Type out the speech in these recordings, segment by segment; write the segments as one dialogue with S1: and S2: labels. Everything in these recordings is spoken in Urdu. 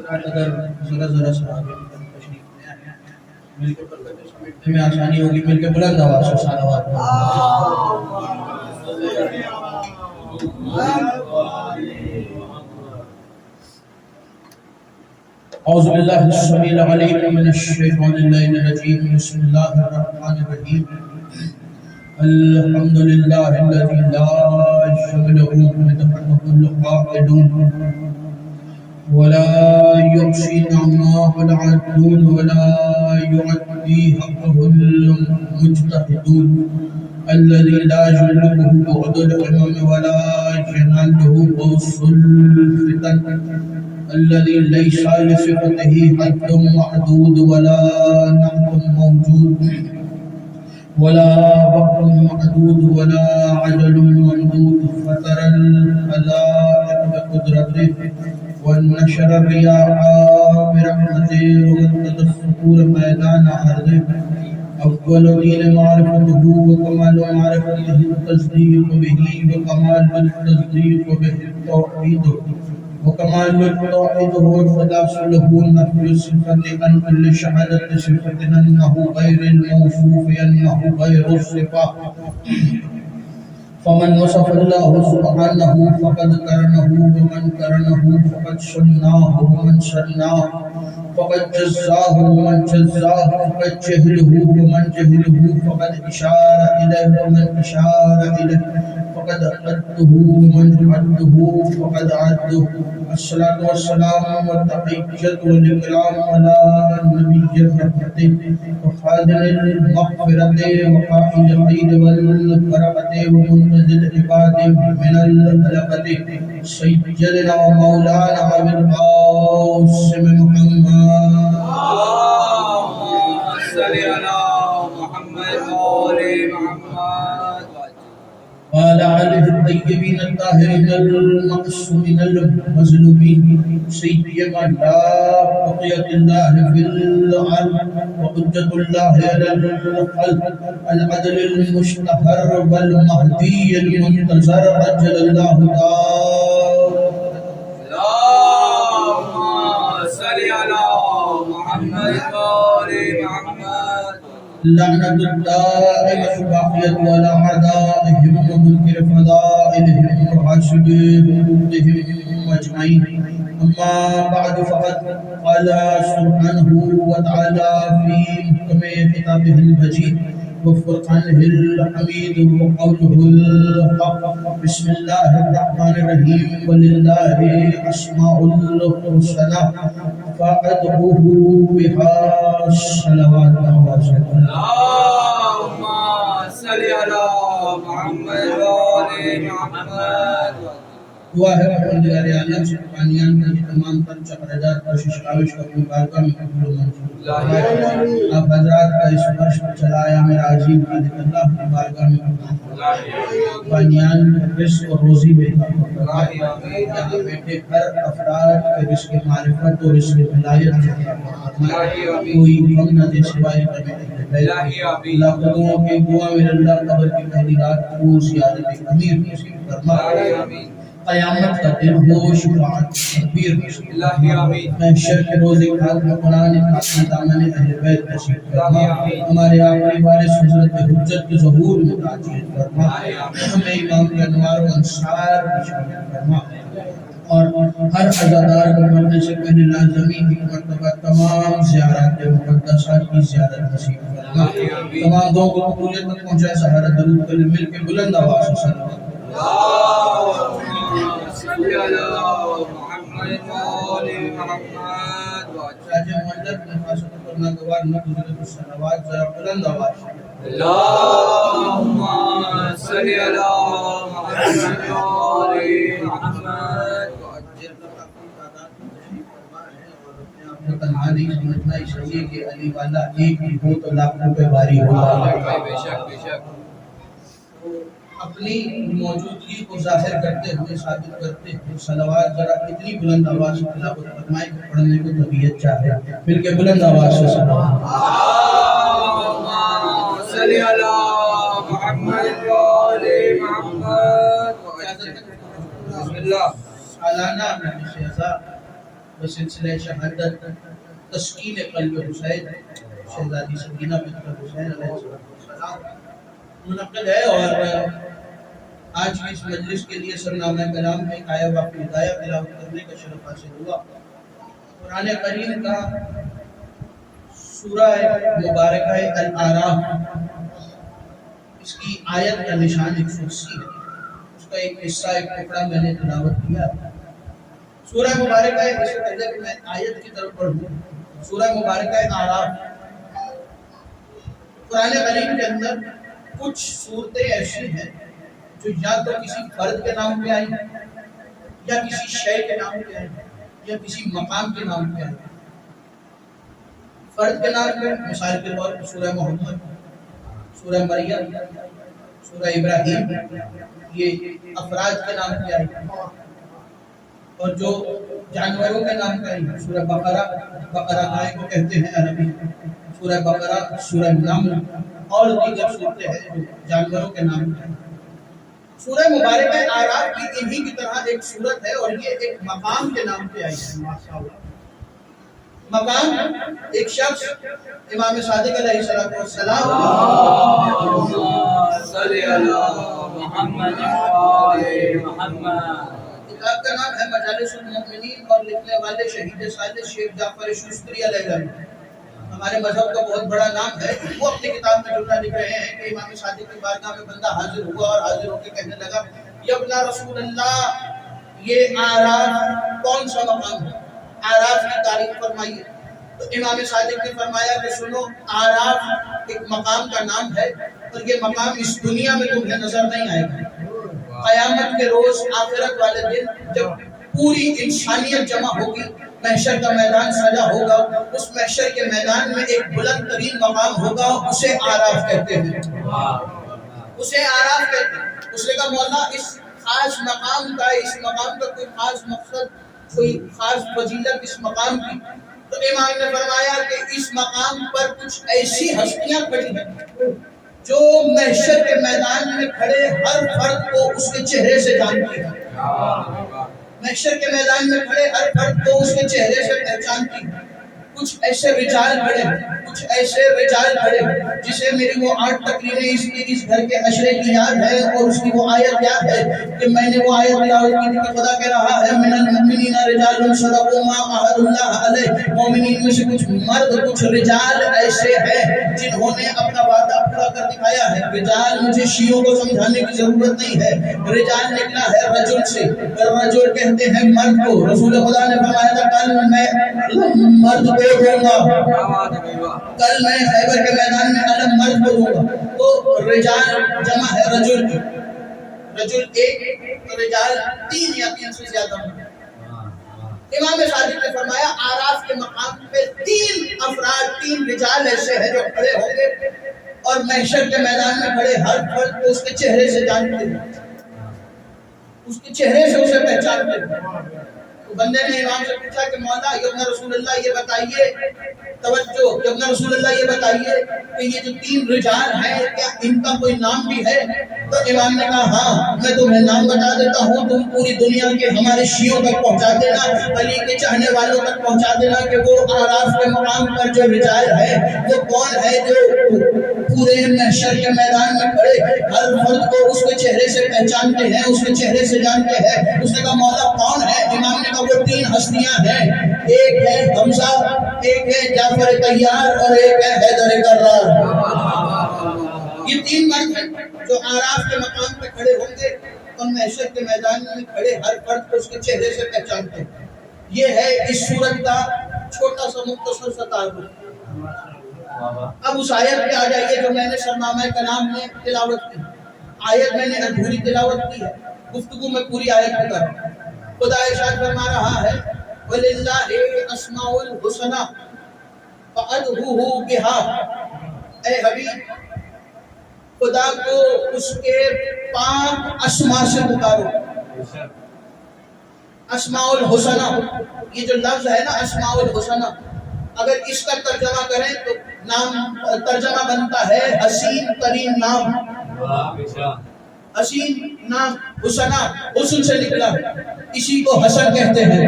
S1: اگر ذرا سا آگے تشریف لے آئیں مل کے برکتیں سمیٹنے میں آسانی ہوگی. مل کے بلند آواز سے صلوات اعوذ باللہ السمیع العلیم من الشیطان الرجیم. بسم اللہ الرحمن الرحیم. الحمد للہ الذی لا شمله مدحه القائلون ولا يحصي نعماه العادون ولا يعدي حقه المجتهدون الذي لا يجلبه بعد الأمم ولا يناله غوص الفتن الذي ليس لصفته حد محدود ولا نعت موجود ولا وقت محدود ولا عجل ممدود فترى الخلائق بقدرته والنشر الرياح برحمته ومدد الصخور ميدان عرضه. أول دين معرفته وكمال معرفته التصديق به وكمال التصديق به التوحيد وكمال التوحيد هو الخلاص له نفي الصفة عن كل شهادة صفة أنه غير الموصوف أنه غير الصفة. فمن وصف الله سبحانه فقد كرنه ومن كرنه فقد شناه ومن شناه فقد جزاه ومن جزاه فقد جهله ومن جهله فقد إشار إليه ومن إشار إليه فقد عده ومن عده فقد عده. الصلاة والسلام والتحية والإكرام على النبي الرحمة وخادم المغفرة وقائد الخير والبركة ومنقذ العباد من الهلكة سيدنا ومولانا أبي القاسم محمد
S2: صل على محمد وآل محمد
S1: وعلى آله الطيبين الطاهرين المعصومين المظلومين سيما لا بقية الله في الأرض وحجة الله على الخلق العدل المشتهر والمهدي المنتظر عجل الله تعالى.
S2: اللهم صل على محمد وآل محمد.
S1: لعنة الدائمة باقية على أعدائهم ومنكر فضائلهم وحاسدهم أجمعين. أما بعد فقد قال سبحانه وتعالى في محكم كتابه المجيد وفرقانه الحميد وقوله الحق. بسم الله الرحمن الرحيم. ولله أسماء الحسنى فادعوه بها الصلوات والسلام.
S2: اللهم صل على محمد وآل محمد.
S1: دعا ہے پروردگار عالم سے قربانیان کی تمام تر چقرجات کوشش کاوش کو اپنی بارگاہ میں قبول و منظور فرمائے. آپ حضرات کا اس ورش کو چلایا میرا عظیم خالق اللہ کی بارگاہ میں قبول فرمائے. قربانیان رزق اور روزی میں فرمائے. یہاں بیٹھے ہر افراد کے رزق معرفت اور رزق ولایت سے فرمائے. کوئی غم نہ دے سوائے غم اللہ. خدوں کے دعا میں اللہ قبر کی پہلی رات کو زیادت امیر نصیب فرمائے. قیامت کا دن ہو شفاعت تکبیر محشر کے روز حق میں قرآن پاک میں دامن اہل بیت نصیب فرما. ہمارے آخری وارث حضرت حجت کے ظہور میں تاجیل فرما. ہمیں امام کے انوار و انصار کی شامل فرما اور ہر عزادار کو مرنے سے پہلے لازمی ایک مرتبہ تمام زیارات مقدسات کی زیارت نصیب فرما. تمام دعاؤں کو قبولیت تک پہنچائے. سہارا درود کر مل کے بلند آواز سے صلوات.
S2: صل على محمد وآل محمد.
S1: راجہ منظر نفاست کرنا گوار نہ گزرے تو صلوات ذرا بلند آواز.
S2: اللهم صل على محمد وآل محمد.
S1: تنہا نہیں سمجھنا اس لیے کہ علی والا ایک ہی ہو تو لاکھوں پہ باری ہوگا.
S2: بے شک بے شک.
S1: اپنی موجودگی کو ظاہر کرتے ہوئے ثابت کرتے ہوئے صلوات ذرا اتنی بلند آواز سے تلاوت فرمائے کہ پڑھنے کو طبیعت چاہے. مل کے بلند آواز سے صلوات.
S2: اللهم صل على محمد وآل محمد. بسم اللہ.
S1: سالانہ نبی سے بسلسلہ شہادت تسکین قلب حسین شہزادی سکینہ بنت حسین علیہ السلام منعقد ہے، اور آج کی اس مجلس کے لیے سرنامہ کلام میں ایک آیہ واقعی ہدایہ تلاوت کرنے کا شرف حاصل ہوا۔ قرآن کریم کا سورہ مبارکہ الاعراف، اس کی آیت کا نشان 180 ہے، اس کا ایک حصہ ایک ٹکڑا میں نے تلاوت کیا۔ سورہ مبارکہ، اس سے پہلے کہ میں آیت کی طرف پڑھوں، سورہ مبارکہ اعراف، قرآن کریم کے اندر کچھ صورتیں ایسی ہیں جو یا تو کسی فرد کے نام پہ آئی یا کسی شے کے نام پہ آئی یا کسی مقام کے نام پہ آئی۔ فرد کے نام پہ مثال کے طور پر سورہ محمد، سورہ مریم، سورہ ابراہیم، یہ افراد کے نام پہ آئی۔ اور جو جانوروں کے نام پہ آئی، سورہ بقرہ، بقرہ گائے کو کہتے ہیں عربی، سورہ بقرہ، سورہ نمل اور دیگر صورتیں ہیں جو جانوروں کے نام پہ آئی۔ سورہ مبارکہ اعراف بھی انہی کی طرح ایک صورت ہے، اور یہ ایک مقام کے نام پہ آئی ہے۔ ماشاءاللہ، مقام ایک شخص امام صادق علیہ السلام،
S2: صلی اللہ محمد محمد۔
S1: کتاب کا نام ہے مجالس المؤمنین، اور لکھنے والے شہید صالح شیخ جعفر شوستری علیہ السلام، ہمارے مذہب کا بہت بڑا نام ہے۔ وہ اپنی کتاب میں جملہ لکھ رہے ہیں کہ امام صادق کی بارگاہ میں بندہ حاضر ہوا اور حاضر ہو کے کہنے لگا، یبن رسول اللہ، یہ اعراف کون سا مقام ہے؟ اعراف کی تعریف فرمائیے۔ تو امام صادق نے فرمایا کہ سنو، اعراف ایک مقام کا نام ہے، اور یہ مقام اس دنیا میں تمہیں نظر نہیں آئے گا۔ قیامت کے روز، آخرت والے دن، جب پوری انسانیت جمع ہوگی، محشر کا میدان سجا ہوگا، اس محشر کے میدان میں ایک بلند ترین مقام ہوگا، اسے اعراف کہتے ہیں، اسے اعراف کہتے ہیں۔ اس نے کہا مولا، اس خاص مقام کا، اس مقام کا کوئی خاص مقصد، کوئی خاص فضیلت اس مقام کی؟ تو امام نے فرمایا کہ اس مقام پر کچھ ایسی ہستیاں کھڑی ہیں جو محشر کے میدان میں کھڑے ہر فرد کو اس کے چہرے سے جانتی ہے۔ محشر کے میدان میں کھڑے ہر فرد کو اس کے چہرے سے پہچانتی ہے۔ کچھ ایسے رجال کھڑے، کچھ ایسے رجال کھڑے جسے میری وہ 8 تقریریں اس گھر کے عشرے کی یاد ہے، اور اس کی وہ آیت یاد ہے کہ میں نے وہ آیت تلاوت کی تھی کہ خدا کہہ رہا ہے من المؤمنین رجال صدقوا ما عاهدوا اللہ علیہ، مومنین میں سے کچھ مرد، کچھ رجال ایسے ہیں جنہوں نے اپنا وعدہ پورا کر دکھایا ہے۔ رجال مجھے شیعوں کو سمجھانے کی ضرورت نہیں ہے، رجال نکلا ہے رجل سے، رجل کہتے ہیں مرد کو۔ رسول خدا نے فرمایا تھا کل میں مرد کو دوں گا، کل میں خیبر کے میدان میں علم مرد کو دوں گا۔ تو رجال جمع ہے رجل کی، رجل ایک، تو رجال 3 یا 3 سے زیادہ ہوں۔ امام صادق نے فرمایا اعراف کے مقام پہ 3 افراد، 3 رجال ایسے ہیں جو کھڑے ہوں گے، اور محشر کے میدان میں کھڑے ہر فرد کو اس کے چہرے سے جانتے ہیں، اس کے چہرے سے اسے پہچانتے ہیں۔ تو بندے نے امام سے پوچھا کہ مولا، ابن رسول اللہ یہ بتائیے، توجہ، ابن رسول اللہ یہ بتائیے کہ یہ جو 3 رجال ہیں کیا ان کا کوئی نام بھی ہے؟ تو امام نے کہا ہاں، میں تمہیں نام بتا دیتا ہوں، تم پوری دنیا کے ہمارے شیعوں تک پہنچا دینا، علی کے چاہنے والوں تک پہنچا دینا کہ وہ اعراف کے مقام پر جو رجال ہے وہ کون ہے جو پورے محشر کے میدان میں کھڑے ہر فرد کو اس کے چہرے سے پہچانتے ہیں، اس کے چہرے سے جانتے ہیں۔ اس نے کہا مولا کون ہے؟ امام نے کہا وہ 3 ہستیاں ہیں، ایک ہے حمزہ، ایک ہے جعفر طیار، اور ایک ہے حیدر کرار۔ یہ 3 مرد ہیں جو اعراف کے مقام پہ کھڑے ہوں گے، اور محشر کے میدان میں کھڑے ہر فرد کو اس کے چہرے سے پہچانتے ہیں۔ یہ ہے اس صورت کا چھوٹا سا مختصر سا تعارف۔ اب اس آیت پہ آ جائیے جو میں نے سرنامہ کلام میں تلاوت کی۔ آیت میں نے ادھوری تلاوت کی ہے، گفتگو میں پوری آیت کو کر رہا ہوں۔ خدا ارشاد فرما رہا ہے وَلِلَّهِ الْأَسْمَاءُ الْحُسْنَىٰ فَادْعُوهُ بِهَا، اے حبیب خدا کو اس کے پاک اسماء سے پکارو۔ اسماء الحسنہ، یہ جو لفظ ہے نا اسماء الحسنہ، اگر اس کا ترجمہ کریں تو نام ترجمہ بنتا ہے حسین ترین نام، حسین نام، حسنہ حسن سے نکلا، اسی کو حسن کہتے ہیں۔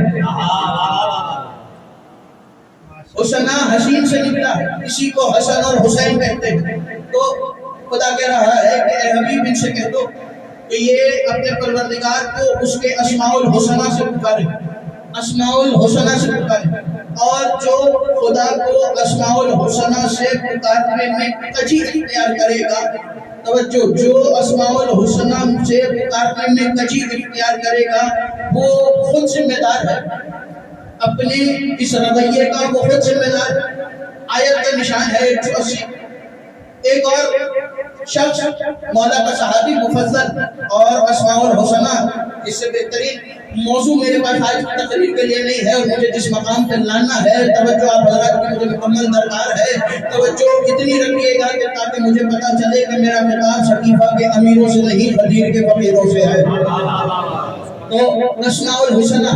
S1: حسنا حسین سے نکلا، اسی کو حسن اور حسین کہتے ہیں۔ تو خدا کہہ رہا ہے کہ اے حبیب ان سے کہہ دو کہ یہ اپنے پروردگار کو اس کے اسماء الحسنہ سے پکارے، اسماء الحسنہ سے پکارے، اور جو خدا کو اسماء الحسنہ سے پکارنے میں کجی اختیار کرے گا، توجہ، جو اسماء الحسنہ سے پکارنے میں کجی اختیار کرے گا وہ خود ذمہ دار ہے، اپنے اس رویے کا وہ خود ذمہ دار۔ آیت کا نشان ہے 180۔ ایک اور شخص مولا کا صحابی مفضل اور اسماء الحسنہ، اس سے بہترین موضوع میرے پاس آج کی تقریر کے لیے نہیں ہے، اور مجھے جس مقام پہ لانا ہے، توجہ آپ حضرات کی مجھے مکمل درکار ہے، توجہ اتنی رکھیے گا کہ تاکہ مجھے پتا چلے کہ میرا خطاب شکیفہ کے امیروں سے نہیں، خدیر کے فقیروں سے ہے۔ تو اسماء الحسنہ،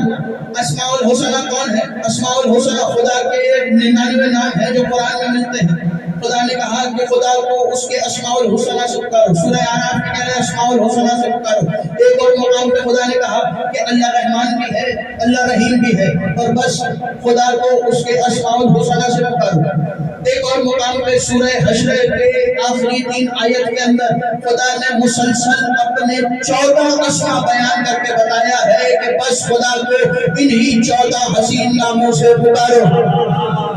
S1: اسماء الحسنہ کون ہے؟ اسماء الحسنہ خدا کے 99 نام ہیں جو قرآن میں ملتے ہیں۔ خدا نے کہا کہ خدا کو اس کے اسماء الحسنہ سے پکارو، سورہ اعراف میں کہہ رہے اسماء الحسنہ سے پکارو۔ ایک اور مقام پہ خدا نے کہا کہ اللہ رحمان بھی ہے، اللہ رحیم بھی ہے، اور بس خدا کو اس کے اسماء الحسنہ سے پکارو۔ ایک اور مقام پہ سورہ حشر کے آخری 3 آیت کے اندر خدا نے مسلسل اپنے 14 اسماء بیان کر کے بتایا ہے کہ بس خدا کو انہی 14 حسین ناموں سے پکارو۔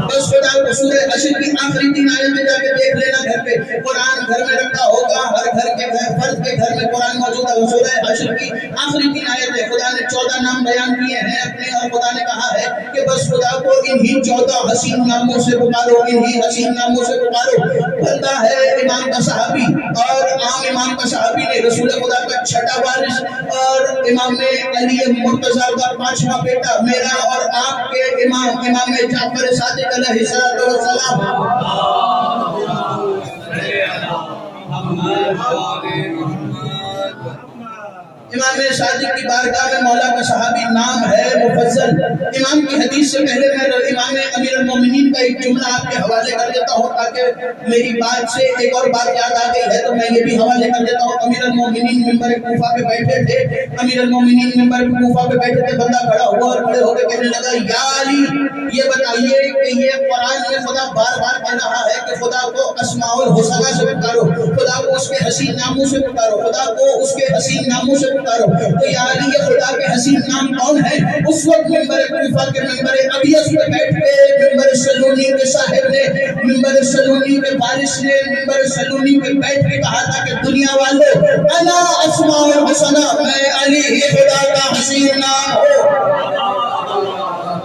S1: بس خدا کو سورہ حشر کی آخری 3 آیت میں جا کے دیکھ لینا، گھر پہ قرآن گھر میں رکھا ہوگا، ہر گھر کے فرد کے گھر میں قرآن موجود ہے۔ سورہ حشر کی آخری 3 آیت ہے، خدا نے 14 نام بیان کیے ہیں اپنے، اور خدا نے کہا ہے کہ بس خدا کو انہی 14 حسین ناموں سے پکارو، انہی حسین ناموں سے پکارو۔ بندہ ہے امام کا صحابی، اور عام امام کا صحابی نے رسول خدا کا 6واں وارث اور امام علی مرتضیٰ کا 5واں بیٹا، میرا اور آپ کے امام جعفر صادق علیہ السلام۔ امام صادق کی بارگاہ میں مولا کا صحابی نام ہے مفضل۔ امام کی حدیث سے پہلے میں امام امیر المومنین کا ایک جملہ آپ کے حوالے کر دیتا ہوں، تاکہ میری بات سے ایک اور بات یاد آ گئی ہے تو میں یہ بھی حوالے کر دیتا ہوں۔ امیر المومنین ممبر کوفہ پہ بیٹھے تھے، امیر المومنین ممبر کوفہ پہ بیٹھے تھے، بندہ کھڑا ہوا اور کھڑے ہو کے کہنے لگا، یا علی یہ بتائیے کہ یہ قرآن میں خدا بار بار کہہ رہا ہے کہ خدا کو اسماء الحسنہ سے پکارو، خدا کو اس کے حسین ناموں سے پکارو، خدا کو اس کے حسین ناموں سے پکارو، تو یا علی یہ خدا کے حسین نام کون ہے؟ اس وقت ممبر کوفہ کے ممبر ابیض پہ بیٹھ کے ممبر سلونی کے صاحب نے، ممبر سلونی کے وارث نے ممبر سلونی پہ بیٹھ کے کہا تھا کہ دنیا والوں، انا اسماء الحسنہ، میں علی ہی خدا کا حسین نام ہوں،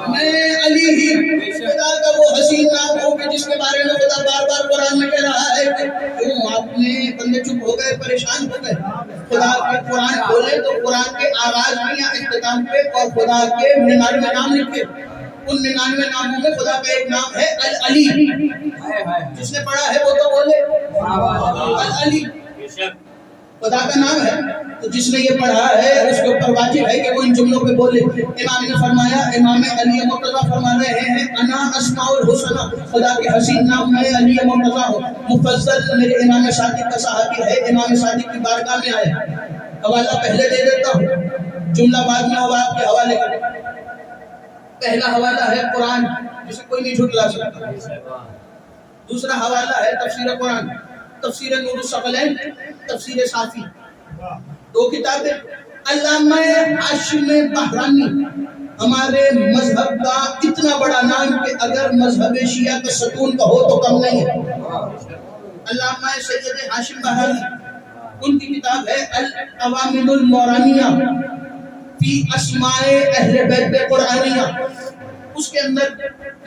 S1: میں علی ہی خدا کا وہ حسین نام ہوں کہ جس کے بارے میں خدا بار بار قرآن میں کہہ رہا ہے کہ کیوں آپ نے بندے چپ ہو گئے، پریشان ہو گئے؟ خدا کے قرآن کھولے تو قرآن کے آغاز میں یا اختتام پہ اور خدا کے 99 نام لکھے، ان 99 ناموں میں خدا کا ایک نام ہے العلی۔ جس نے پڑھا ہے وہ تو بولے العلی، خدا کا نام ہے، تو جس نے یہ پڑھا ہے اس کے اوپر واجب ہے کہ وہ ان جملوں پہ بولے۔ امام نے فرمایا، امام علی مرتضیٰ فرما رہے ہیں، انا اسماء الحسنہ، خدا کے حسین نام میں علی مرتضیٰ ہوں، مفضل میرے امام صادق کا صحابی ہے، امام صادق کی بارگاہ میں آیا۔ حوالہ پہلے دے دیتا ہوں، جملہ بعد میں ہوگا آپ کے حوالے کا۔ پہلا حوالہ ہے قرآن، جسے کوئی نہیں جھٹلا سکتا۔ دوسرا حوالہ ہے تفسیر قرآن، تفسیر نور الثقلین، تفسیر صافی، 2 کتابیں۔ علامہ ہاشم بحرانی، ہمارے مذہب کا اتنا بڑا نام کہ اگر مذہب شیعہ کا ستون کہو تو کم نہیں ہے۔ علامہ سید ہاشم بحرانی، ان کی کتاب ہے الاوامل المورانیہ فی اسماء اہل بیت قرآنیہ۔ اس کے اندر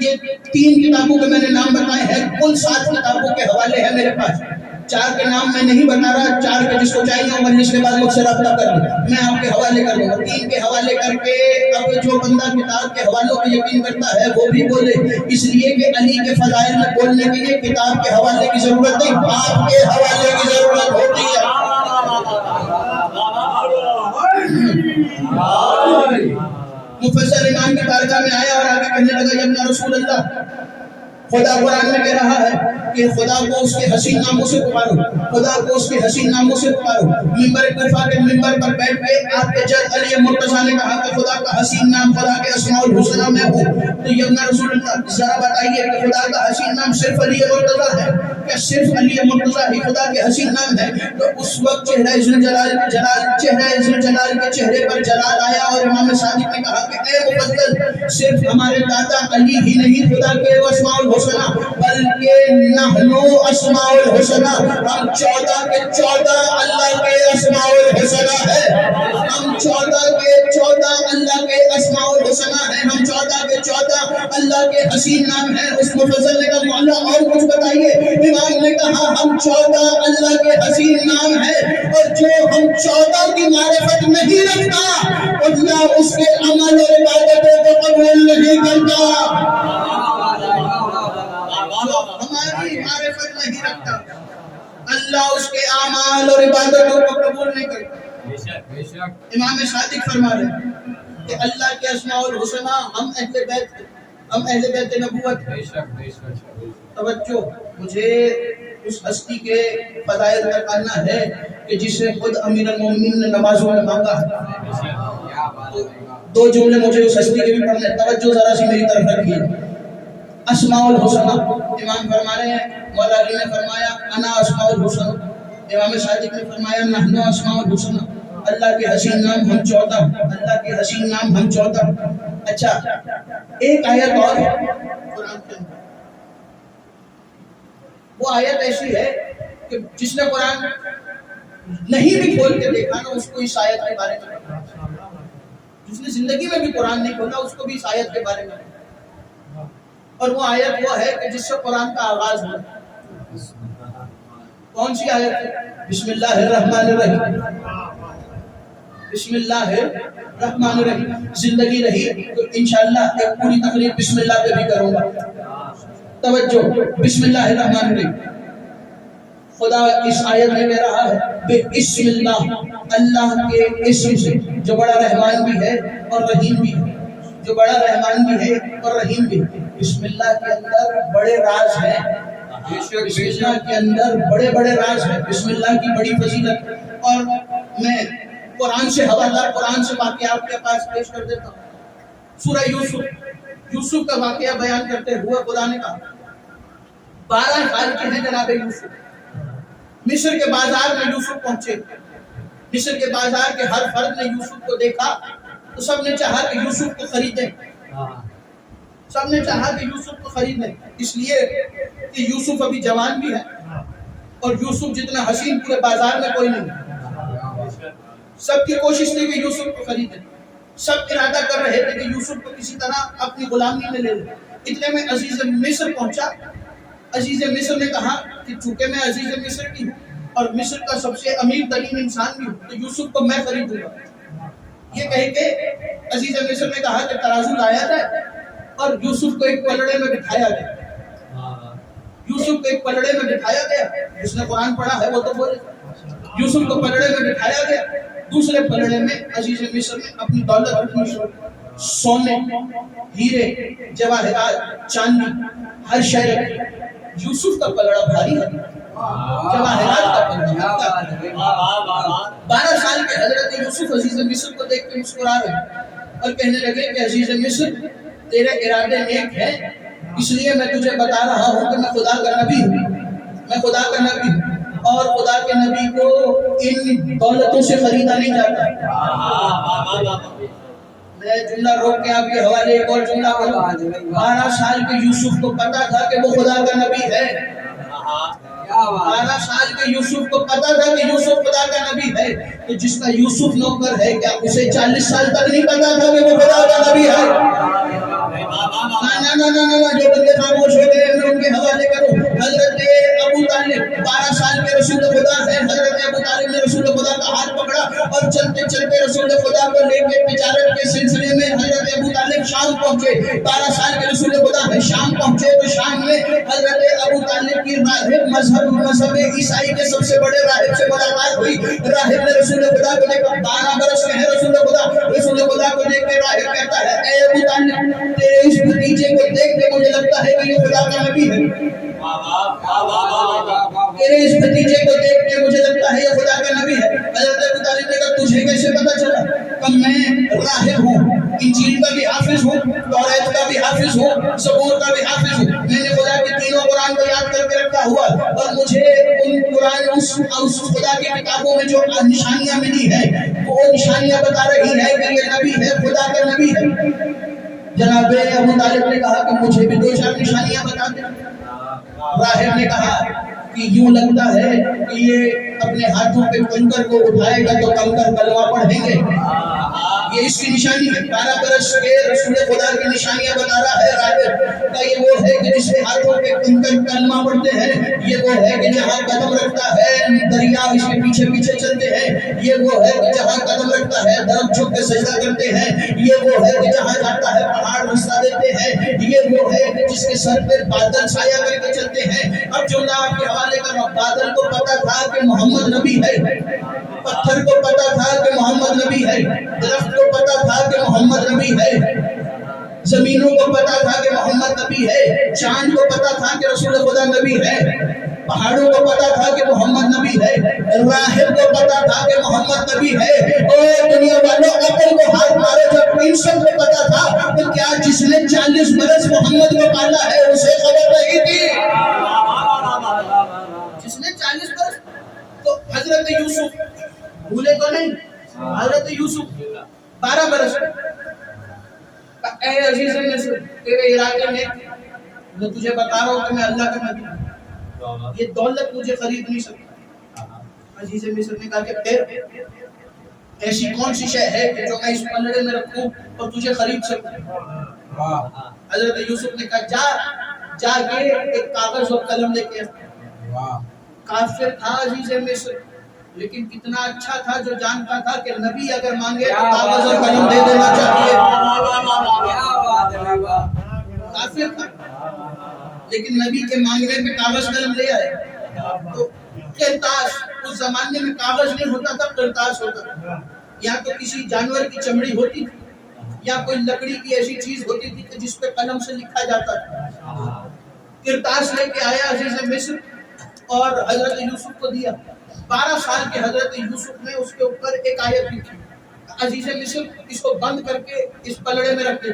S1: یہ 3 کتابوں کے میں نے نام بتائے ہیں، کل 7 کتابوں کے حوالے ہیں میرے پاس۔ 4 کے نام میں نہیں بتا رہا، 4 کے جس کو چاہیے وہ مجلس کے بعد مجھ سے رابطہ کر لیں، میں آپ کے حوالے کر دوں گا۔ 3 کے حوالے کر کے اب جو بندہ کتاب کے حوالوں پہ یقین کرتا ہے وہ بھی بولے، اس لیے کہ علی کے فضائل میں بولنے کے لیے کتاب کے حوالے کی ضرورت نہیں، آپ کے حوالے کی ضرورت ہوتی ہے۔ مفصل امام کی بارگاہ میں آیا اور آگے کہنے لگا، یا ابن رسول اللہ، خدا قرآن میں کہہ رہا ہے کہ خدا کو اس کے حسین ناموں سے پکارو، خدا کو اس کے حسین ناموں سے پکارو۔ منبر کوفہ کے منبر پر بیٹھ کے آپ کے جد علی مرتضیٰ نے کہا کہ خدا کا حسین نام خدا کے اسماء الحسنی میں ہو، تو یمنا رسول اللہ ذرا بتائیے کہ خدا کا حسین نام صرف علی مرتضیٰ ہے کیا صرف علی مرتضیٰ ہی خدا کے حسین نام ہے؟ تو اس وقت چہرہ ذوالجلال کے چہرے پر جلال آیا اور امام صادق نے کہا کہ اے مفضل، صرف ہمارے دادا علی ہی نہیں خدا کے اسماء الحسنی بلکہ نحنو اسماء الحسنی، ہم 14 کے 14 اللہ کے اسماء الحسنی ہے، ہم 14 کے 14 اللہ کے اسماء الحسنی ہیں، ہم 14 کے 14 اللہ کے حسین نام ہیں۔ اس مفضل نے کہا مولا اور کچھ بتائیے، امام نے کہا ہم 14 اللہ کے حسین نام ہیں، اور جو ہم 14 کی معرفت نہیں رکھتا اللہ اس کے عمل اور عبادتوں کو قبول نہیں کرتا، ہماری معرفت نہیں رکھتا اللہ اس کے اعمال اور عبادتوں کو قبول نہیں کرتا۔ امام صادق فرما رہے ہیں کہ اللہ کے اسماء الحسنی ہم اہل بیت نبوت۔ توجہ، مجھے اس ہستی کے فضائل بتانا ہے کہ جسے خود امیر المومنین نے نمازوں میں مانگا ہے۔ دو جملے مجھے اس ہستی کے بھی پڑھنے، توجہ ذرا سی میری طرف رکھیے۔ اسماء الحسنی، امام فرما رہے ہیں، مولا علی نے فرمایا انا اسماء الحسنی، امام صادق نے فرمایا نحن اسماء الحسنی، اللہ کے حسین نام ہم 14، اللہ کے حسین نام ہم 14۔ اچھا، ایک آیت اور ہے قرآن کے اندر، وہ آیت ایسی ہے کہ جس نے قرآن نہیں بھی کھول کے دیکھا نا اس کو اس آیت کے بارے میں پتا، جس نے زندگی میں بھی قرآن نہیں کھولا اس کو بھی اس آیت کے بارے میں پتا، اور وہ آیت وہ ہے کہ جس سے قرآن کا آغاز ہوا۔ کون سی آیت ہے؟ بسم اللہ الرحمن الرحیم، بسم اللہ الرحمن الرحیم۔ زندگی رہی تو انشاءاللہ ایک پوری تقریر بسم اللہ پہ بھی کروں گا۔ توجہ، بسم اللہ الرحمن الرحیم، خدا اس آیت میں کہہ رہا ہے بسم اللہ، اللہ کے اسم سے جو بڑا رحمان بھی ہے اور رحیم بھی ہے، جو بڑا رحمان بھی ہے اور رحیم بھی ہے۔ بسم اللہ کے اندر بڑے راز ہیں، بسم اللہ کے اندر بڑے بڑے راز ہیں، بسم اللہ کی بڑی فضیلت۔ اور میں قرآن سے حوالہ، قرآن سے واقعہ آپ کے پاس پیش کر دیتا ہوں۔ سورہ یوسف کا واقعہ بیان کرتے ہوئے خدا نے کہا 12 سال کے ہیں جناب یوسف، مصر کے بازار میں یوسف پہنچے، مصر کے بازار کے ہر فرد نے یوسف کو دیکھا تو سب نے چاہا کہ یوسف کو خریدیں، سب نے چاہا کہ یوسف کو خریدیں، اس لیے کہ یوسف ابھی جوان بھی ہے اور یوسف جتنا حسین پورے بازار میں کوئی نہیں۔ سب کی کوشش تھی کہ یوسف کو خریدیں، سب ارادہ کر رہے تھے کہ یوسف کو کسی طرح اپنی غلامی میں لے لیں۔ اتنے میں عزیز مصر پہنچا، عزیز مصر نے کہا کہ چونکہ میں عزیز مصر کی ہوں اور مصر کا سب سے امیر ترین انسان بھی ہوں تو یوسف کو میں خریدوں گا۔ یہ کہہ کے عزیز مصر نے کہا کہ ترازو لایا جائے اور یوسف کو ایک پلڑے میں بٹھایا گیا، یوسف کو ایک پلڑے میں بٹھایا گیا۔ جس نے قرآن پڑھا ہے وہ تو بولے، یوسف کو پلڑے میں بٹھایا گیا، دوسرے پلڑے میں عزیز مصر نے اپنی دولت، اپنی سونے، ہیرے، جواہرات، چاندی، ہر شے رکھی۔ یوسف کا پلڑا بھاری ہے، جواہرات کا پلڑا۔ 12 سال کے حضرت یوسف عزیز مصر کو دیکھ کے مسکرا رہے ہیں اور کہنے لگے کہ عزیز مصر تیرے ارادے نیک ہیں، اس لیے میں تجھے بتا رہا ہوں کہ میں خدا کا نبی ہوں، میں خدا کا نبی ہوں، اور خدا کے نبی کو ان دولتوں سے خریدا نہیں جاتا۔ میں جملہ روک کے آپ کے حوالے ایک اور جملہ کروں۔ 12 سال کے یوسف کو پتا تھا کہ وہ خدا کا نبی ہے، 12 سال کے یوسف کو پتا تھا کہ یوسف خدا کا نبی ہے، تو جس کا یوسف نوکر ہے کیا اسے 40 سال تک نہیں پتا تھا کہ وہ خدا کا نبی ہے؟ جو بندے خاموش ہو گئے میں ان کے حوالے کروں۔ حضرت ابو طالب 12 سال کے رسول خدا ہیں، حضرت ابو طالب نے رسول خدا کا ہاتھ پکڑا اور چلتے چلتے رسول خدا کو لے کے تجارت کے سلسلے میں حضرت ابو طالب شام پہنچے۔ 12 سال کے رسول خدا ہیں، شام پہنچے تو شام میں حضرت ابو طالب کی راہب مذہب عیسائی کے سب سے بڑے راہب سے ملاقات ہوئی۔ راہب نے رسول خدا کو دیکھا، 12 برس کے ہیں رسول خدا کو دیکھ کے راہب کہتا ہے اے ابو طالب تیرے اس بھتیجے کو دیکھ کے مجھے مجھے لگتا ہے کہ یہ خدا کا نبی ہے، تیرے اس بھتیجے کو دیکھ کے مجھے لگتا ہے یہ خدا کا نبی ہے۔ حضرت ابو طالب نے کہا تجھے کیسے پتا چلا؟ کہ میں راہب ہوں، انجیل کا بھی حافظ ہوں، توریت کا بھی حافظ ہوں، زبور کا بھی حافظ ہوں، میں نے خدا کے تینوں قرآن کو یاد کر کے رکھا ہوا، اور مجھے ان قرآن اس خدا کی کتابوں میں جو نشانیاں ملی ہیں وہ نشانیاں بتا رہی ہے کہ یہ نبی ہے، خدا کا نبی ہے۔ جناب ابو طالب نے کہا کہ مجھے بھی 2-4 نشانیاں بتا دیں۔ راہب نے کہا کہ یوں لگتا ہے کہ یہ اپنے ہاتھوں پہ کنکر کو اٹھائے گا تو کنکر کلمہ پڑھیں گے، یہ اس کی نشانی ہے۔ 12 برس کے رسول خدا کی نشانیاں بتا رہا ہے راہب کہ یہ وہ ہے کہ جس کے ہاتھوں پہ کنکر کلمہ پڑھتے ہیں، یہ وہ ہے کہ جہاں قدم رکھتا ہے دریا اس کے پیچھے پیچھے چلتے ہیں، یہ وہ ہے کہ جہاں قدم رکھتا ہے درخت جھک کے سجدہ کرتے ہیں، یہ وہ ہے کہ جہاں جاتا ہے پہاڑ رستہ دیتے ہیں، یہ وہ ہے کہ جس کے سر پہ بادل سایہ کر کے چلتے ہیں۔ اب جو میں آپ کے حوالے کر رہا ہوں، بادل کو پتا تھا کہ محمد نبی ہے، پتھر کو پتا تھا کہ محمد نبی ہے، درخت کو پتا تھا کہ محمد نبی ہے، زمینوں کو پتا تھا کہ محمد نبی ہے، چاند کو پتا تھا کہ رسول خدا نبی ہے، پہاڑوں کو پتا تھا کہ محمد نبی ہے، راہب کو پتا تھا کہ محمد نبی ہے۔ اور دنیا والوں عقل کو ہاتھ مارو، جب ان سب کو پتا تھا تو کیا جس نے 40 برس محمد کو پالا ہے اسے خبر نہیں تھی؟ جس نے 40 برس، تو حضرت یوسف بھولے تو نہیں، حضرت یوسف 12 برس، اے عزیز مصر تیرے علاقے میں میں تجھے بتا رہا ہوں کہ میں اللہ کا نبی ہوں، یہ دولت مجھے خرید نہیں سکتا۔ عزیز مصر نے کہا کہ پھر ایسی کون سی شے ہے کہ جو میں اس پلڑے میں رکھوں اور تجھے خرید سکوں؟ حضرت یوسف نے کہا جا کے ایک کاغذ اور قلم لے کے آ۔ کافر تھا عزیز مصر، لیکن کتنا اچھا تھا جو جانتا تھا کہ نبی اگر مانگے تو کاغذ اور قلم دے دینا چاہیے۔ کافر تھا لیکن نبی کے مانگنے پہ کاغذ قلم لے آئے۔ تو کرتاس، اس زمانے میں کاغذ نہیں ہوتا تھا، کرتاس ہوتا تھا، یا تو کسی جانور کی چمڑی ہوتی تھی یا کوئی لکڑی کی ایسی چیز ہوتی تھی کہ جس پہ قلم سے لکھا جاتا تھا۔ کرتاس لے کے آیا عزیز مصر اور حضرت یوسف کو دیا۔ 12 سال کے حضرت یوسف نے اس کے اوپر ایک آیت لکھی، عزیز مصر اس کو بند کر کے اس پلڑے میں رکھ دے۔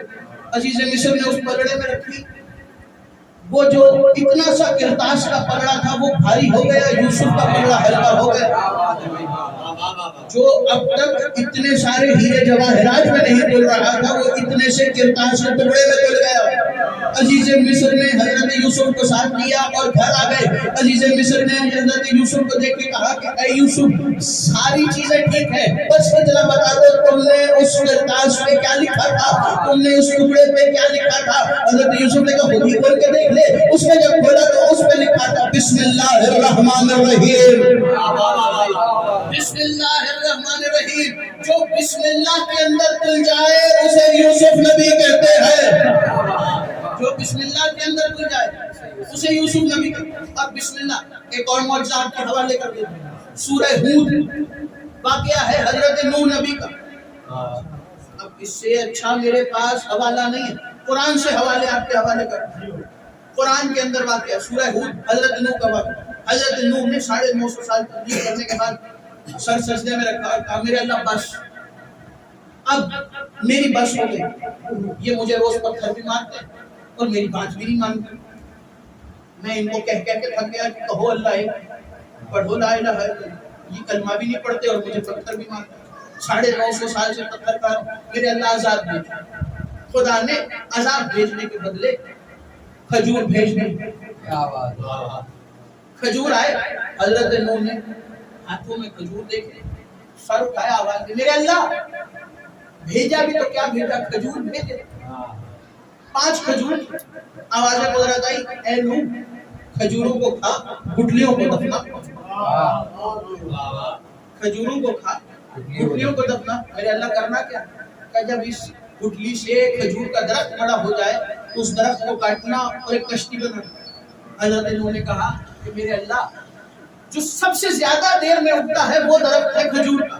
S1: عزیز مصر نے اس پلڑے میں رکھی، وہ جو اتنا سا کرتاس کا پلڑا تھا وہ بھاری ہو گیا، یوسف کا پلڑا ہلکا ہو گیا۔ جو اب تک اتنے سارے ہیرے جواہرات میں نہیں تل رہا تھا وہ اتنے سے کرتاس کے ٹکڑے میں تل گیا۔ عزیز مصر نے حضرت یوسف کو ساتھ لیا اور گھر آ گئے۔ عزیز مصر نے حضرت یوسف کو دیکھ کے کہا کہ اے یوسف ساری چیزیں ٹھیک ہیں، بس اتنا بتا دو تم نے اس کرتاس پہ کیا لکھا تھا، تم نے اس ٹکڑے پہ کیا لکھا تھا۔ حضرت یوسف نے کہا خود ہی کھول کے دیکھ لے۔ اس نے جب کھولا تو اس پہ لکھا تھا بسم اللہ الرحمن الرحیم، بسم اللہ الرحمن الرحیم۔ جو بسم اللہ کے اندر تل جائے اسے یوسف نبی کہتے ہیں، جو بسم اللہ کے اندر تل جائے اسے یوسف نبی کہتے ہیں۔ اب بسم اللہ ایک اور معجزہ آپ کے حوالے کر دیتے ہیں، سورہ ہود واقعہ ہے حضرت نوح نبی کا۔ اب اس سے اچھا میرے پاس حوالہ نہیں ہے، قرآن سے حوالے آپ کے حوالے کرتے ہیں۔ قرآن کے اندر واقعہ سورہ ہود حضرت نوح کا واقعہ۔ حضرت نوح نے 950 سال تبلیغ کرنے کے بعد سر سجدے میں رکھا اور کہا میرے اللہ بس، اب میری بس ہو گئی، یہ مجھے روز پتھر بھی مارتے اور میری بات بھی نہیں مانتے، میں ان کو کہہ کے تھک گیا کہ کہو اللہ ایک، پڑھو لا الہ الا اللہ، یہ کلمہ بھی نہیں پڑھتے اور مجھے پتھر بھی مارتے، 950 سال سے پتھر کھا رہا ہوں، میرے اللہ عذاب بھیج۔ خدا نے عذاب بھیجنے کے بدلے کھجور بھیج دی۔ کھجور آئے، حضرت نوح نے ہاتھوں میں کھجور دیکھے، سر اٹھایا، آواز دی میرے اللہ بھیجا بھی تو کیا بھیجا، کھجور بھیجے۔ 5 کھجور، آوازیں قدرت آئی اے نوح کھجوروں کو کھا گٹلیوں کو دفنا، کھجوروں کو کھا گٹلیوں کو دفنا۔ میرے اللہ کرنا کیا کہ جب اس گٹلی سے کھجور کا درخت بڑا ہو جائے اس درخت کو کاٹنا اور ایک کشتی بنانا۔ حضرت نوح نے کہا کہ میرے اللہ جو سب سے زیادہ دیر میں اگتا ہے وہ درخت ہے کھجور کا،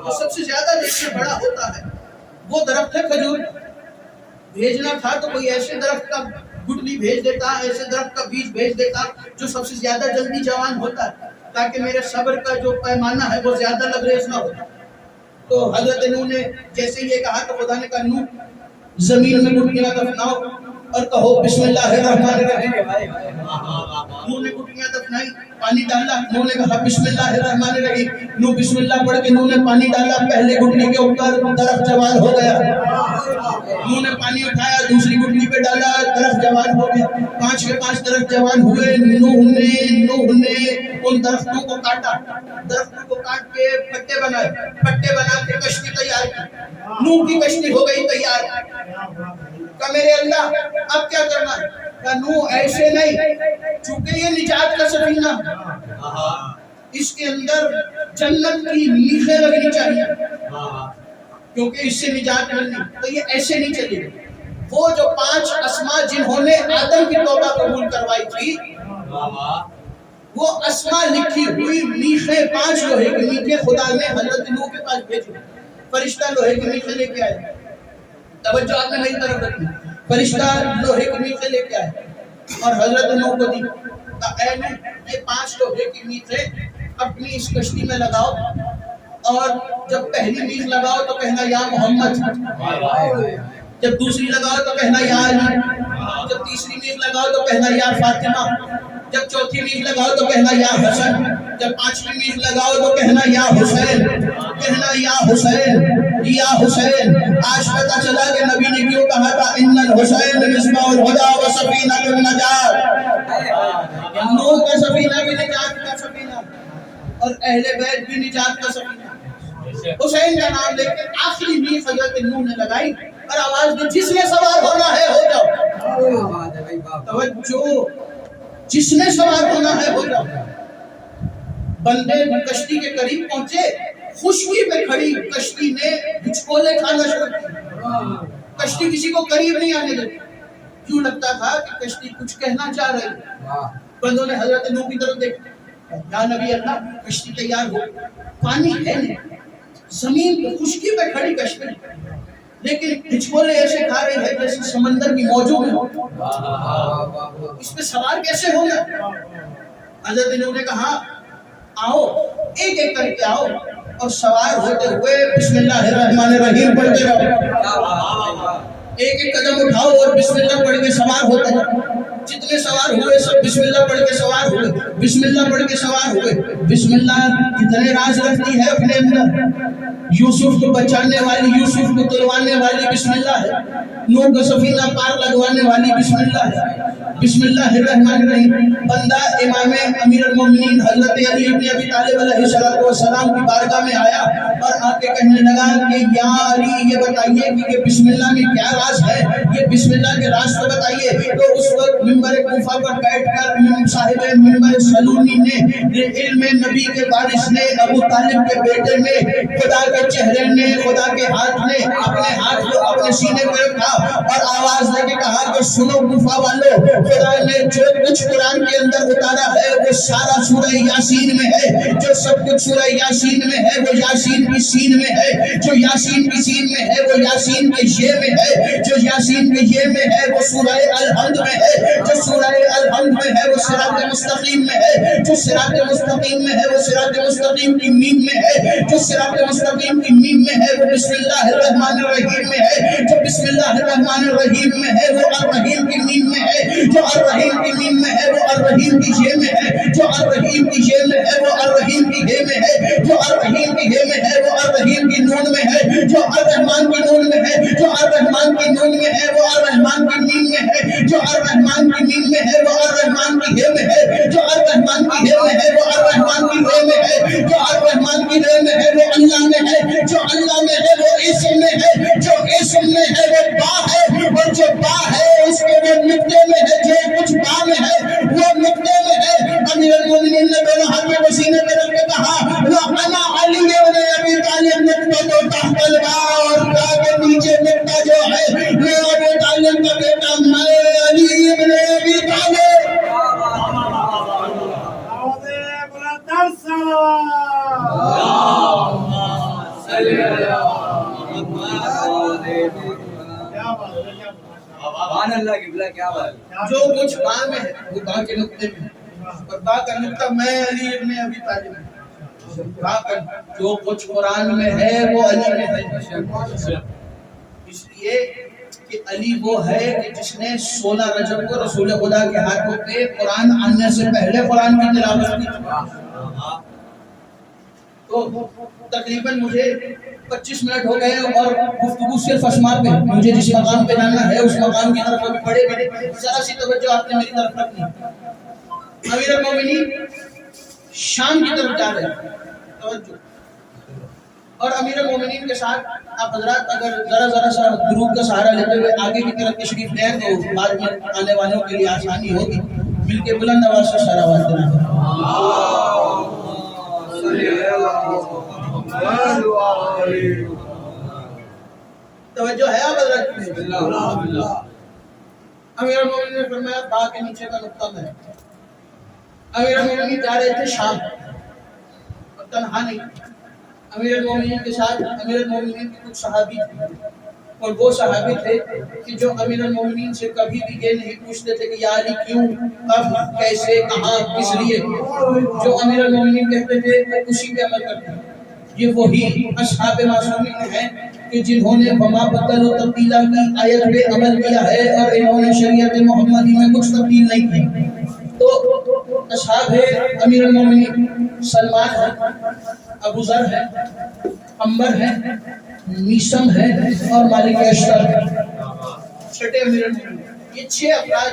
S1: جو سب سے زیادہ دیر میں بڑا ہوتا ہے وہ درخت ہے کھجور۔ بھیجنا تھا تو کوئی ایسے درخت کا گٹلی بھیج دیتا، ایسے درخت کا بیج بھیج دیتا جو سب سے زیادہ جلدی جوان ہوتا ہے، تاکہ میرے صبر کا جو پیمانہ ہے وہ زیادہ لبریز نہ ہوتا۔ تو حضرت نوح نے جیسے یہ کہا تو خدا نے کہا نوح زمین میں گٹلیاں دفناؤ اور کہو بسم اللہ الرحمن الرحیم۔ نوح نے گٹلیاں دفنائی، پانی ڈالا، نوح نے کہا بسم اللہ الرحمن الرحیم، نوح بسم اللہ پڑھ کے نوح نے پانی ڈالا، پہلے گٹلی کے اوپر درخت جوان ہو گیا، نوح نے پانی اٹھایا دوسری گٹلی پہ ڈالا، درخت جوان ہو گیا، 5 کے 5 درخت جوان ہوئے۔ نوح نے ان درختوں کو کاٹا، درختوں کو کاٹ کے پٹے بنائے، پٹے بنا کے کشتی تیار کی، نوح کی کشتی ہو گئی تیار۔ کہ میرے اللہ اب کیا کرنا ہے؟ کہ نوح ایسے نہیں، چونکہ یہ نجات کا سفینہ، اس کے اندر جنت کی میخیں لگنی چاہیے، کیونکہ اس سے نجات ملنی، تو یہ ایسے نہیں چلے گی۔ وہ جو 5 اسماء جنہوں نے آدم کی توبہ قبول کروائی تھی، وہ اسماء لکھی ہوئی میخیں 5 لوہے کی میخیں خدا نے حضرت نوح کے پاس بھیجی، فرشتہ لوہے کی میخیں لے کے آئے۔ توجہ آپ نے میری طرف رکھنی، فرشتہ لوہے کی میخیں لے کے آئے اور حضرت نوح کو دی، اے نوح یہ 5 لوہے کی میخیں اپنی اس کشتی میں لگاؤ، اور جب پہلی میخ لگاؤ تو کہنا یا محمد، جب دوسری لگاؤ تو کہنا یا علی، جب تیسری میخ لگاؤ تو کہنا یا فاطمہ، جب چوتھی میخ لگاؤ تو کہنا یا حسن، جب 5ویں میخ لگاؤ تو کہنا یا حسین، کہنا یا حسین، یا حسین۔ آج پتہ چلا کہ نبی نے کیوں کہا تھا ان الحسین مصباح الہدی و سفینۃ النجات، نوح کا سفینہ بھی نجات کا سفینہ اور اہل بیت بھی نجات کا سفینہ۔ حسین کا نام لے کے آخری میخ حضرت نوح نے لگائی اور آواز دی جس نے سوار ہونا ہے ہو جاؤ، توجہ، جس نے سوار ہونا ہے ہو جاؤ۔ بندے کشتی کے قریب پہنچے، خشکی پہ کھڑی کشتی نے ہچکولے کھانا شروع کیا، کشتی کسی کو قریب نہیں آنے دیتی، کیوں لگتا تھا کہ کشتی کچھ کہنا چاہ رہی۔ بندوں نے حضرت نوح کی طرف دیکھا، یا نبی اللہ کشتی تیار ہو، پانی ہے نہیں، زمین پہ خشکی پہ کھڑی کشتی لیکن ہچکولے ایسے کھا رہی ہے جیسے سمندر کی موجوں میں، اس پہ سوار کیسے ہونا؟ حضرت نوح نے کہا آؤ ایک ایک کر کے آؤ اور سوار ہوتے ہوئے بسم اللہ الرحمن الرحیم پڑھتے رہو، ایک ایک قدم اٹھاؤ اور بسم اللہ پڑھ کے سوار ہوتے رہو۔ جتنے سوار ہوئے سب بسم اللہ پڑھ کے سوار ہوئے، بسم اللہ پڑھ کے سوار ہوئے۔ بسم اللہ کتنے راز رکھتی ہے اپنے اندر، یوسف کو بچانے والی، یوسف کو تلوانے والی بسم اللہ ہے، نوح کو سفینہ پار لگوانے والی بسم اللہ ہے۔ بسم اللہ الرحمن الرحیم۔ بندہ امام امیر المومنین حضرت علی ابن ابی طالب علیہ السلام کی بارگاہ میں آیا اور آ کے کہنے لگا کہ یا علی یہ بتائیے کہ یہ بسم اللہ میں کیا راز ہے، یہ بسم اللہ کے راز کو بتائیے۔ تو اس وقت منبر کوفہ پر بیٹھ کر صاحب منبر سلونی نے، علم نبی کے وارث نے، ابو طالب کے بیٹے نے، خدا کے چہرے نے، خدا کے ہاتھ نے اپنے ہاتھ کو اپنے سینے پر رکھا اور آواز دے کے کہا کہ سنو کوفہ والو، خدا نے جو کچھ قرآن کے اندر اتارا ہے وہ سارا سورہ یاسین میں ہے، جو سب کچھ سورہ یاسین میں ہے وہ یاسین کی سین میں ہے، جو یاسین کی سین میں ہے وہ یاسین کے یہ میں ہے، جو یاسین کے یہ میں ہے وہ سورہ الحمد میں ہے، جو سورہ الحمد میں ہے وہ صراط مستقیم میں ہے، جو صراط مستقیم میں ہے وہ صراط مستقیم کی میم میں ہے، جو صراط مستقیم کی میم میں ہے وہ بسم اللہ الرحمن الرحیم میں ہے، جو بسم اللہ الرحمن الرحیم میں ہے وہ الرحیم کی میم میں ہے، جو الرحیم کی میم میں ہے وہ الرحیم کی یہ میں ہے، جو الرحیم کی یہ میں ہے وہ الرحیم کی یہ میں ہے، جو الرحیم کی یہ میں ہے وہ الرحیم کی نون میں ہے، جو الرحمن کی نون میں ہے، جو الرحمن کی نون میں ہے وہ الرحمن کی میم میں ہے، جو الرحمن کی میم میں ہے وہ الرحمن کی یہ میں ہے، جو الرحمن کی یہ میں ہے وہ الرحمن کی یہ میں ہے، جو الرحمن کی یہ میں ہے وہ اللہ میں ہے، جو اللہ میں ہے وہ اسم میں ہے، جو اسم میں ہے وہ با ہے، اور جو با ہے اس کے وہ نقطے میں ہے، جو کچھ با میں ہے وہ نقطے میں ہے۔ امیر المومنین نے دونوں ہاتھ میں وسیلے میں رکھ کے کہا وَأَنَا عَلِيٌّ ابن ابی طالب نقطہ تحت الباء، اور کا کے نیچے نقطہ جو ہے میں ابو طالب کا بیٹا میں علی
S2: قبلہ کیا بات
S1: جو کچھ با میں ہے وہ با کے نقطے میں ہے، اور با کا نقطہ میں علی ابن ابی طالب ہوں۔ با کا جو کچھ قرآن میں ہے وہ علی میں ہے، اس لیے کہ علی وہ ہے کہ جس نے 16 رجب کو رسول خدا کے ہاتھوں پہ قرآن آنے سے پہلے قرآن کی تلاوت کی۔ تو تقریباً مجھے 25 منٹ ہو گئے اور گفتگو صرف اسماء پہ، مجھے جس مقام پہ جانا ہے اس مقام کی طرف ابھی بڑے ذرا سی توجہ آپ نے میری طرف رکھنی۔ امیر المومنین شام کی طرف جا رہے ہیں، توجہ، اور امیر المومنین کے ساتھ آپ حضرات اگر ذرا سا درود کا سہارا لیتے ہوئے آگے کی طرف تشریف لیں تو بعد میں آنے والوں کے لیے آسانی ہوگی۔ مل کے بلند آواز سے صلوات دینا۔ توجہ ہے آپ حضرات؟ امیر المومنین نے فرمایا با کے نیچے کا نقطہ میں۔ امیر المومنین جا رہے تھے شام، اور تنہا نہیں، امیر المومنین کے ساتھ امیر المومنین کے کچھ صحابی تھے، اور وہ صحابی تھے کہ جو امیر المومنین سے کبھی بھی یہ نہیں پوچھتے تھے کہ یا علی کیوں، کب، کیسے، کہاں، کس لیے، جو امیر المومنین کہتے تھے وہ اسی پہ عمل کرتے ہیں۔ یہ وہی اصحاب معصومین ہیں کہ جنہوں نے وما بدلوا تبدیلا کی آیت پہ عمل کیا ہے اور انہوں نے شریعت محمدی میں کچھ تبدیل نہیں کی۔ تو اصحاب ہے امیر المومنین سلمان ہے، ابو ذر ہے، عمر ہے، میثم ہے اور مالک اشتر ہے، چھٹے امیر المومنین۔ یہ 6 افراد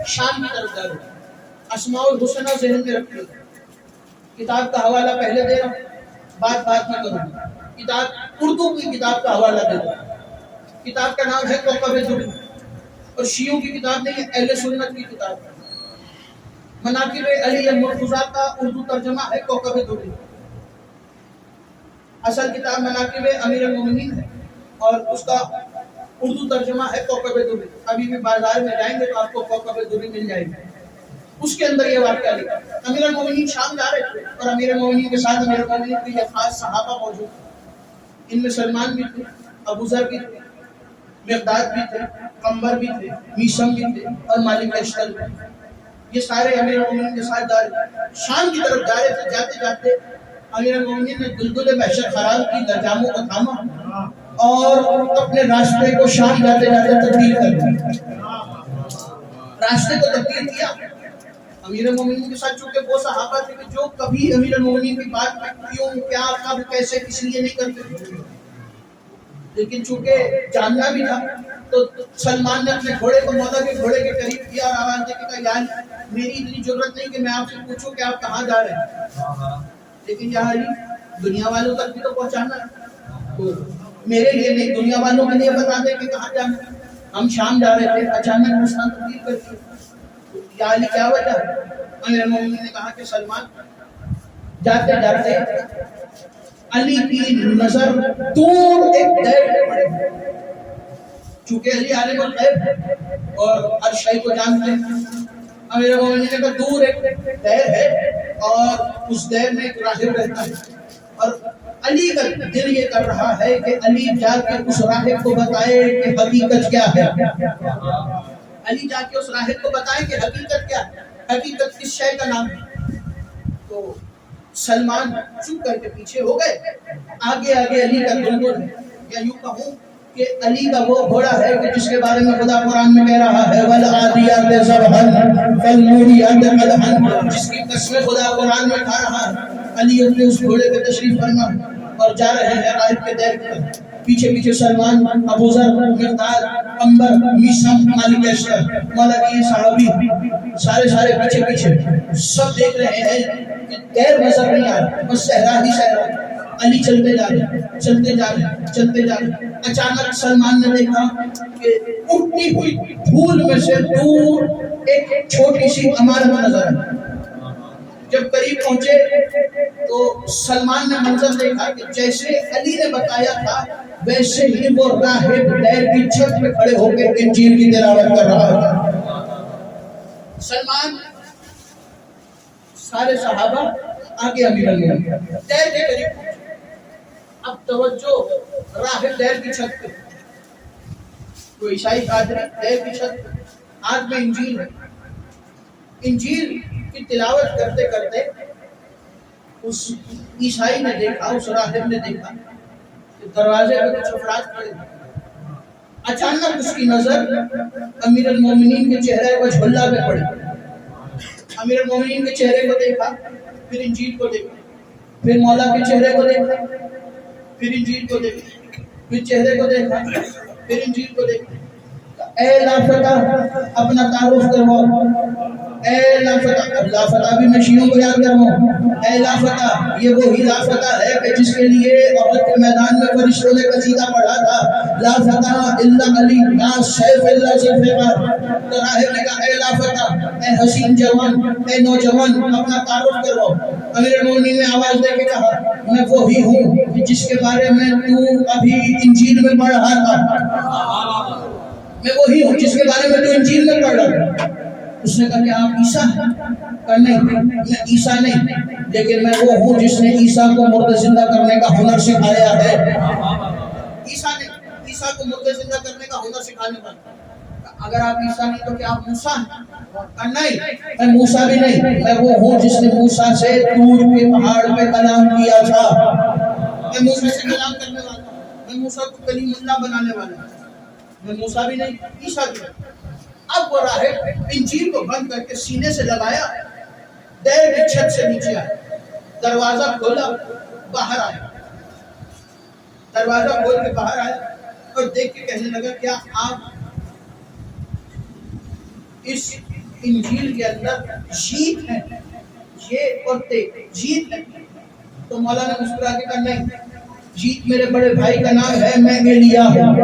S1: شام کی طرف جا رہے ہیں۔ اسماء الحسنہ ذہن میں رکھیے، کتاب کا حوالہ پہلے دے رہا ہوں، بات میں کروں گا۔ کتاب اردو کی کتاب کا حوالہ دے رہا ہوں، کتاب کا نام ہے کوكب درر، اور شیعوں کی کتاب نہیں ہے، اہل سنت کی کتاب ہے۔ مناقب علی المرتضیٰ کا اردو ترجمہ ہے کوكب درر۔ اصل کتاب مناقب امیر المومنین ہے اور اس کا اردو ترجمہ ہے کوكب درر۔ ابھی بھی بازار میں جائیں گے تو آپ کو کوكب درر مل جائے گی، اس کے اندر یہ واقعہ لکھا۔ امیر المومنین شام جا رہے تھے اور امیر المومنین کے ساتھ امیر المومنین کے یہ خاص صحابہ موجود تھے۔ ان میں سلمان بھی تھے، ابو ذر بھی تھے، مقداد بھی تھے، عمر بھی تھے، میثم بھی تھے اور مالک اشتر بھی تھے۔ یہ سارے امیر المومنین کے ساتھ جا رہے تھے، شام کی طرف جا رہے تھے۔ جاتے جاتے امیر المومنین نے دلدل محشر خراب کی، لجاموں کو تھاما اور اپنے راستے کو شام جاتے جاتے تبدیل کر دیا، راستے کو تبدیل کیا۔ امیر المومنین کے ساتھ چونکہ وہ صحابہ تھے کہ جو کبھی امیر المومنین کی بات کیوں، کیا، کب، کیسے، کس لیے نہیں کرتے، لیکن چونکہ جاننا بھی تھا تو سلمان نے اپنے گھوڑے کو مولا کے گھوڑے کے قریب کیا اور آواز دے کے کہا یا میری اتنی ضرورت نہیں کہ میں آپ سے پوچھوں کہ آپ کہاں جا رہے ہیں، لیکن یا علی دنیا والوں تک بھی تو پہنچانا ہے، تو میرے لیے نہیں دنیا والوں کے لیے بتا دیں کہ کہاں جانا ہے۔ ہم شام جا رہے تھے، اچانک مسئلہ تبدیل کر دیا، یا علی کیا وجہ ہے؟ امیر المومنین نے کہا کہ سلمان جاتے جاتے علی کی نظر دور ایک دیر پہ پڑی، چونکہ علی عالم الغیب اور ہر شے کو جانتے ہیں۔ امیر المومنین نے کہا دور ایک دیر ہے اور اس دیر میں ایک راہب رہتا ہے، اور علی کا دل یہ کر رہا ہے کہ علی جا کے اس راہب کو بتائے کہ حقیقت کیا ہے، علی جا کے اس راہب کو بتائیں کہ حقیقت کیا ہے، حقیقت کس شے کا نام ہے۔ تو سلمان چپ کر کے پیچھے ہو گئے، آگے آگے علی کا دلدل ہے، یا یوں کہوں کہ علی کا وہ گھوڑا ہے کہ جس کے بارے میں خدا قرآن میں کہہ رہا ہے وَالْعَادِيَاتِ ضَبْحًا فَالْمُورِيَاتِ قَدْحًا، جس کی قسمیں خدا قرآن میں کھا رہا ہے۔ علی اپنے اس گھوڑے پہ تشریف فرما اور جا رہے ہیں راہب کے دیر پر، پیچھے پیچھے سلمان، ابو ذر، مقداد، عمر، میثم، مالک اشتر، مولا کی صحابی سارے پیچھے پیچھے سب دیکھ رہے ہیں کہ دیر نظر نہیں آ رہا، بس صحرا ہی صحرا۔ علی چلتے جا رہے، اچانک سلمان نے دیکھا کہ اٹھتی ہوئی دھول میں سے دور ایک چھوٹی سی عمارت نظر آئی۔ جب قریب پہنچے تو سلمان نے منظر دیکھا کہ جیسے علی نے بتایا تھا ویسے ہی وہ راہب دیر کی چھت پہ کھڑے ہو کے انجیل کی تلاوت کر رہا تھا۔ سلمان، سارے صحابہ آگے امیر المومنین دیر کے قریب پہنچے۔ اب توجہ، راہب دیر کی چھت پہ، کوئی عیسائی قادری دیر کی چھت پہ، ہاتھ میں انجیل ہے. انجیل کی تلاوت کرتے کرتے اس عیسائی نے دیکھا، اس راہب نے دیکھا کہ دروازے پہ کچھ افراد کھڑے ہیں. اچانک اس کی نظر امیر المومنین کے چہرے پر جھلا پہ پڑی. امیر المومنین کے چہرے کو دیکھا، پھر انجیل کو دیکھا، پھر مولا کے چہرے کو دیکھا، پھر انجیل کو دیکھا، پھر چہرے کو دیکھا، پھر انجیل کو دیکھا. اے لافتہ اپنا تعارف کرواؤ. اے لافتہ، اب لافتہ بھی میں شیعوں کو یاد کرواؤں. اے لافتہ، یہ وہی لافتہ ہے کہ جس کے لیے احد کے میدان میں فرشتوں نے قصیدہ پڑھا تھا، لافتہ الا علی لا سیف الا ذوالفقار. تو راہب نے کہا اے لافتہ، اے حسین جوان، اے نوجوان، اپنا تعارف کرواؤ. امیر المومنین نے آواز دے کے کہا میں وہی ہوں جس کے بارے میں تو ابھی انجیل میں پڑھ رہا تھا. میں وہی ہوں جس کے بارے میں تو انجیل میں پڑھ رہا تھا. اس نے کہا کہ آپ عیسیٰ ہیں؟ کہا نہیں، میں عیسیٰ نہیں، لیکن میں وہ ہوں جس نے عیسیٰ کو مردہ زندہ کرنے کا ہنر سکھایا ہے. عیسیٰ نے عیسیٰ کو مردہ زندہ کرنے کا ہنر سکھانے والا. اگر آپ عیسیٰ نہیں تو کیا آپ موسیٰ ہیں؟ کہا نہیں، میں موسیٰ بھی نہیں، میں وہ ہوں جس نے موسیٰ سے طور کے پہاڑ پہ کلام کیا تھا. میں موسیٰ سے کلام کرنے والا ہوں، میں موسیٰ کو کلیم اللہ بنانے والا ہوں. میں موسیٰ بھی نہیں، عیسیٰ بھی نہیں. اب وہ راہب انجیل کو بند کر کے سینے سے لگایا، دیر کی چھت سے نیچے آیا، دروازہ کھولا، باہر آیا. دروازہ کھول کے باہر آیا اور دیکھ کے کہنے لگا کیا آپ اس انجیل کے اندر جیت ہے، یہ اور جیت ہے؟ تو مولا نے مسکرا کے کہا نہیں، جیت میرے بڑے بھائی کا نام ہے، میں ایلیا ہوں.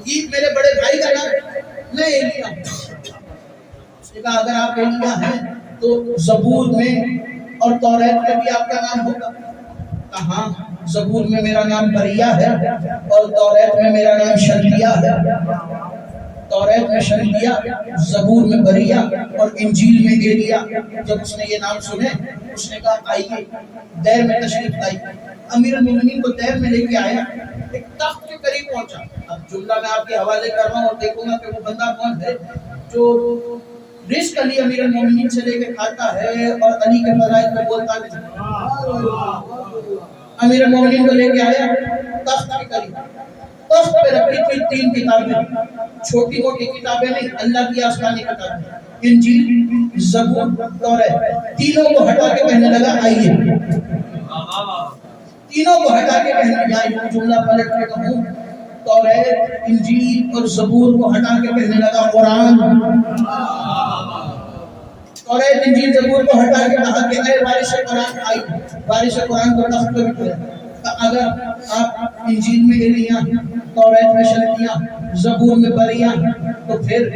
S1: جیت میرے بڑے بھائی کا نام ہے، میں ایلیا ہوں. اس نے کہا اگر آپ ایلیا ہیں تو زبور میں اور توریت میں بھی آپ کا نام ہوگا. کہا ہاں، زبور میں میرا نام بریا ہے اور توریت میں میرا نام شلتیا ہے. توریت میں شلتیا، زبور میں بریا اور انجیل میں ایلیا. جب اس نے یہ نام سنے اس نے کہا آئیے دیر میں تشریف لائی. امیر المومنین کو دیر میں لے کے آیا، ایک تخت کے قریب پہنچا. اب جملہ میں آپ کے حوالے کر رہا ہوں اور دیکھوں گا کہ وہ بندہ کون ہے جو رزق علی امیر المومنین سے لے کے کھاتا ہے اور علی کے فضائل پہ بولتا ہے. امیر المومنین کو لے کے آیا تخت کے قریب. تخت پہ رکھی تھی 3 کتابیں، چھوٹی موٹی کتابیں نہیں، اللہ کی آسمانی کتابیں، انجیل، زبور، توریت. تینوں کو ہٹا کے کہنے لگا آئیے. تینوں کو ہٹا کے کہنے لگا جملہ پلٹ کے کہوں، توریت، انجیل اور زبور کو ہٹا کے کہنے لگا قرآن. توریت، انجیل، زبور کو ہٹا کے کہا کہ اے وارث قرآن آئی. وارث قرآن کو تخت پہ بٹھایا. اگر آپ انجیل میں ایلیا، توریت میں شلتیا، زبور میں بریا، تو پھر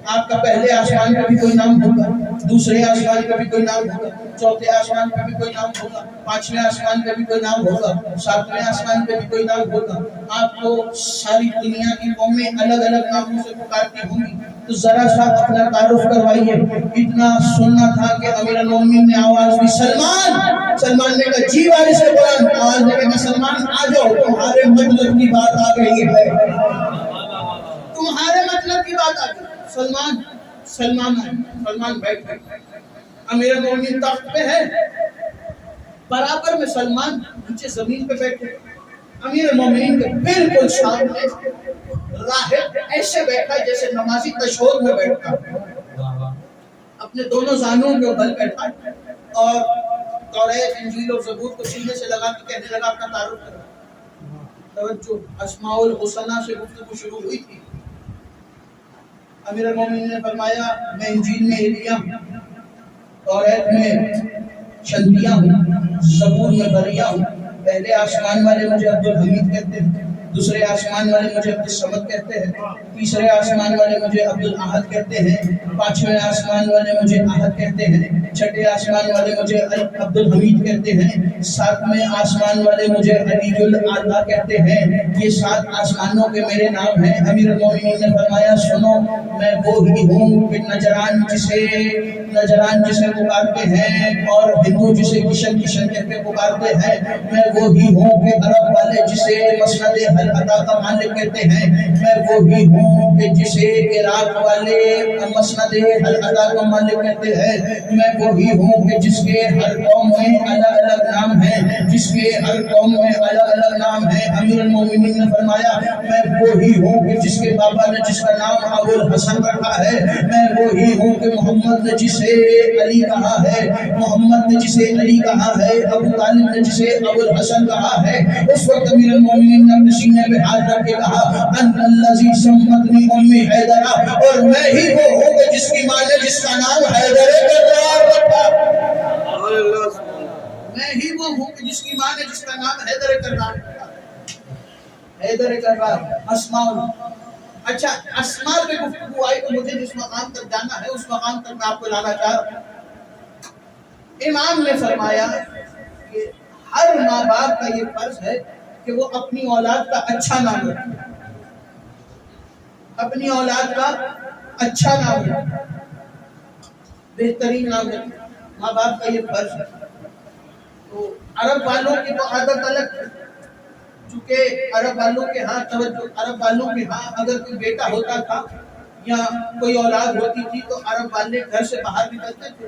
S1: آپ کا پہلے آسمان پہ بھی کوئی نام ہوگا، دوسرے آسمان پہ بھی کوئی نام ہوگا، چوتھے آسمان پہ بھی کوئی نام ہوگا، 5ویں آسمان پہ بھی کوئی نام ہوگا، 7ویں آسمان پہ بھی کوئی نام ہوگا. آپ کو ساری دنیا کی قومیں الگ الگ ناموں سے پکارتی ہوں گی. تو ذرا سا اپنا تعارف کروائیے. اتنا سننا تھا کہ امیر المومنین نے آواز دی سلمان. سلمان نے کہا جی وارث قرآن. آواز نے کہا سلمان آ جاؤ، تمہارے مطلب کی بات آ گئی ہے، تمہارے مطلب کی بات آ گئی. سلمان آئے. سلمان بیٹھ گئے. امیر المومنین تخت پہ ہے، برابر میں سلمان نیچے زمین پہ بیٹھے. امیر المومنین کے بالکل سامنے راہب ایسے بیٹھا جیسے نمازی تشہد میں بیٹھتا، اپنے دونوں زانوں کے بل بیٹھا اور توریت، انجیل اور زبور کو سینے سے لگا کے کہنے لگا اپنا تعارف کرو. توجہ، اسماء الحسنہ سے گفتگو شروع ہوئی تھی. امیر المومنین نے فرمایا میں انجیل میں ایلیا ہوں، توریت میں شلتیا ہوں، زبور میں بریا ہوں. پہلے آسمان والے مجھے عبدالحمید کہتے ہیں، دوسرے آسمان والے مجھے عبدالصمد کہتے ہیں، تیسرے آسمان والے مجھے عبدالاحد کہتے ہیں، 5ویں آسمان والے مجھے احد کہتے ہیں، چھٹے آسمان والے مجھے عبد الحمید کہتے ہیں، ساتویں آسمان والے مجھے علی الاعلیٰ کہتے ہیں۔ یہ 7 آسمانوں کے میرے نام ہیں۔ امیر المومنین نے فرمایا سنو، میں وہی ہوں کہ نجران جسے پکارتے ہیں اور ہندو جسے کشن کہہ کے پکارتے ہیں، میں وہی ہوں کہ عرب والے جسے مسند حل عطا کا مالک کہتے ہیں، میں وہی ہوں کہ جسے عراق والے مسند حل عطا کا مالک کہتے ہیں، میں وہی ہوں کہ جس کے ہر قوم میں الگ الگ نام ہیں، الگ الگ نام ہیں۔ امیر المومنین نے فرمایا میں وہی ہوں کہ جس کے بابا نے جس کا نام ابو الحسن رکھا ہے، میں وہی ہوں کہ محمد نے جسے علی کہا ہے، ابو طالب نے جسے ابو الحسن کہا ہے۔ اس وقت امیر المومنین نے اپنے سینے پہ ہاتھ رکھ کے کہا انت الذی سمتنی امی حیدرہ، اور میں ہی وہ ہوں کہ جس کی ماں نے جس کا نام حیدر کرار رکھا، میں ہی وہ ہوں کہ جس کی ماں نے جس کا نام حیدر کرار رکھا۔ حیدر کرار اسماء۔ اچھا اسماء پہ گفتگو آئی تو مجھے جس مقام تک جانا ہے اس مقام تک میں آپ کو لانا چاہ رہا ہوں۔ امام نے فرمایا کہ ہر ماں باپ کا یہ فرض ہے کہ وہ اپنی اولاد کا اچھا نام رکھے، اپنی اولاد کا اچھا نام رکھے، بہترین نام رکھے، ماں باپ کا یہ فرض ہے۔ تو عرب والوں کی تو عادت الگ ہے، چونکہ عرب والوں کے ہاں اگر کوئی بیٹا ہوتا تھا یا کوئی اولاد ہوتی تھی تو عرب والے گھر سے باہر نکلتے تھے،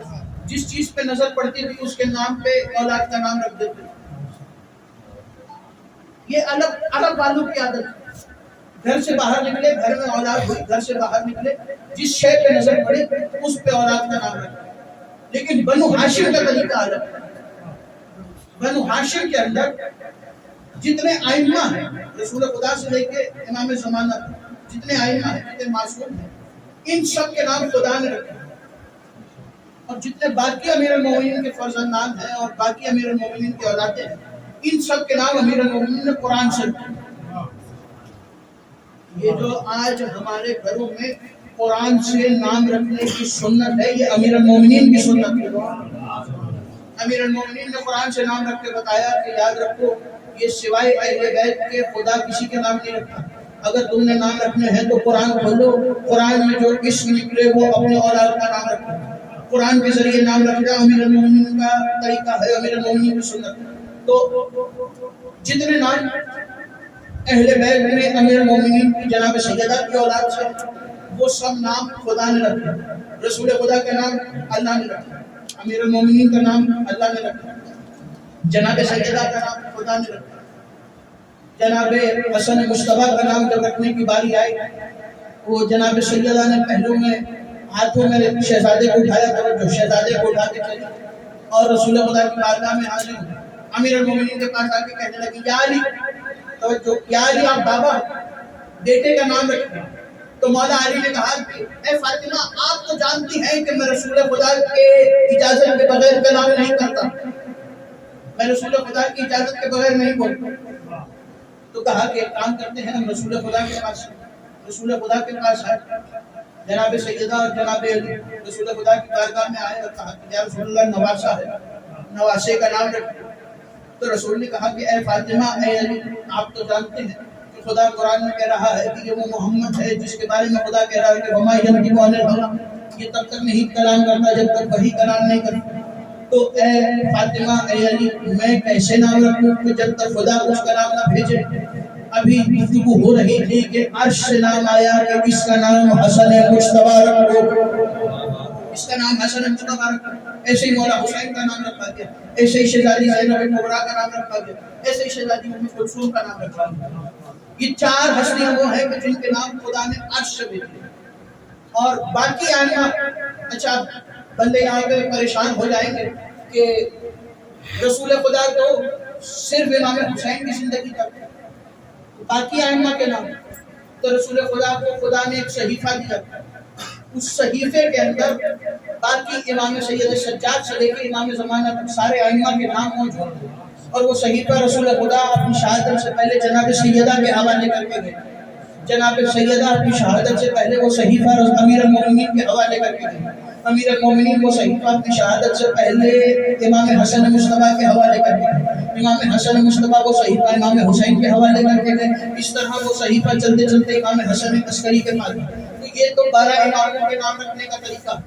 S1: جس چیز پہ نظر پڑتی تھی اس کے نام پہ اولاد کا نام رکھ دیتے تھے۔ یہ الگ عرب والوں کی عادت ہے، گھر سے باہر نکلے، گھر میں اولاد ہوئی، گھر سے باہر نکلے، جس شے پہ نظر پڑے اس پہ اولاد کا نام رکھتے۔ لیکن بنو ہاشم کا طریقہ الگ ہے۔ بنو ہاشم کے اندر جتنے آئمہ ہیں رسول خدا سے لے کے امام زمانہ، جتنے آئمہ ہیں، جتنے معصوم ہیں، ان سب کے نام خدا نے رکھے، اور جتنے باقی امیر المومنین کے فرزندان ہیں اور باقی امیر المومنین کی اولادیں ہیں، ان سب کے نام امیر المومنین نے قرآن سے رکھے۔ یہ جو آج ہمارے گھروں میں قرآن سے نام رکھنے کی سنت ہے، یہ امیر المومنین کی سنت ہے۔ امیر المومنین نے قرآن سے نام رکھ کے بتایا کہ یاد رکھو یہ سوائے اہل بیت کے خدا کسی کے نام نہیں رکھتا، اگر تم نے نام رکھنے ہیں تو قرآن کھولو، قرآن میں جو اسم نکلے وہ اپنے اولاد کا نام رکھو، قرآن کے ذریعے نام رکھنا امیر المومنین کا طریقہ ہے، امیر المومنین کی سنت ہے۔ تو جتنے نام اہل بیت میں امیر المومنین کی جناب سیدہ کی اولاد سے وہ سب نام خدا نے رکھے، رسول خدا کا نام اللہ نے رکھا، امیر المومنین کا نام اللہ نے رکھا، جناب سیدہ کا نام خدا نے رکھا۔ جناب حسن مصطفیٰ کا نام جب رکھنے کی باری آئی، وہ جناب سیدہ نے پہلو میں ہاتھوں میں شہزادے کو اٹھایا، توجہ شہزادے کو اٹھا کے چلی اور رسول خدا کی بارگاہ میں حاضر ہوئی، امیر المومنین کے پاس آ کے کہنے لگی یا علی، توجہ یا علی آپ بابا بیٹے کا نام رکھیں۔ تو مولا علی نے کہا کہ اے فاطمہ آپ تو جانتی ہیں کہ میں رسول خدا کے اجازت کے بغیر کلام نہیں کرتا، میں رسول خدا کی اجازت کے بغیر نہیں بولتا۔ تو کہا کہ ایک کام کرتے ہیں، ہم رسول خدا کے پاس آئے، جناب سیدہ اور جناب علی رسول خدا کی بارگاہ میں آئے اور کہا کہ یا رسول اللہ نواسا ہے، نواسے کا نام رکھیں۔ تو رسول نے کہا کہ اے فاطمہ اے علی آپ تو جانتے ہیں کہ خدا قرآن میں کہہ رہا ہے کہ یہ وہ محمد ہے جس کے بارے میں خدا کہہ رہا ہے کہ وما ینطق عن الہوی، یہ تب تک نہیں کلام کرتا جب تک وہی کلام نہیں کرتا۔ تو اے فاطمہ اے علی میں کیسے نام رکھوں کہ جب تک خدا اس کلام نہ بھیجے؟ ابھی گفتگو ہو رہی تھی کہ عرش سے نام آیا کہ اس کا نام حسن مجتبیٰ رکھو، اس کا نام حسن مجتبیٰ رکھو۔ ایسے ہی مولا حسین کا نام رکھا گیا، ایسے ہی شہزادی زینب کبریٰ کا نام رکھا گیا، ایسے ہی شہزادی ام کلثوم کا نام رکھا گیا۔ یہ 4 ہستیاں وہ ہیں کہ جن کے نام خدا نے عرش سے بھیجے، اور باقی آئمہ اچھا بندے یہاں پہ پریشان ہو جائیں گے کہ رسول خدا تو صرف امام حسین کی زندگی تک، باقی آئمہ کے نام، تو رسول خدا کو خدا نے ایک صحیفہ دیا، اس صحیفے کے اندر باقی امام سید سجاد سے لے کے امام زمانہ تک سارے ائمہ کے نام موجود ہیں، اور وہ صحیفہ رسول خدا اپنی شہادت سے پہلے جناب سیدہ کے حوالے کر کے گئے۔ جناب سیدہ کی شہادت سے پہلے وہ صحیفہ امیر المومنین کے حوالے کر کے گئے. امیر المومنین وہ صحیفہ کی شہادت سے پہلے امام حسن مصطفیٰ کے حوالے کر کے گئے. امام حسن مصطفیٰ وہ صحیفہ امام حسین کے حوالے کر کے گئے. اس طرح وہ صحیفہ چلتے چلتے امام حسن عسکری کے پاس. تو یہ تو 12 اماموں کے نام رکھنے کا طریقہ.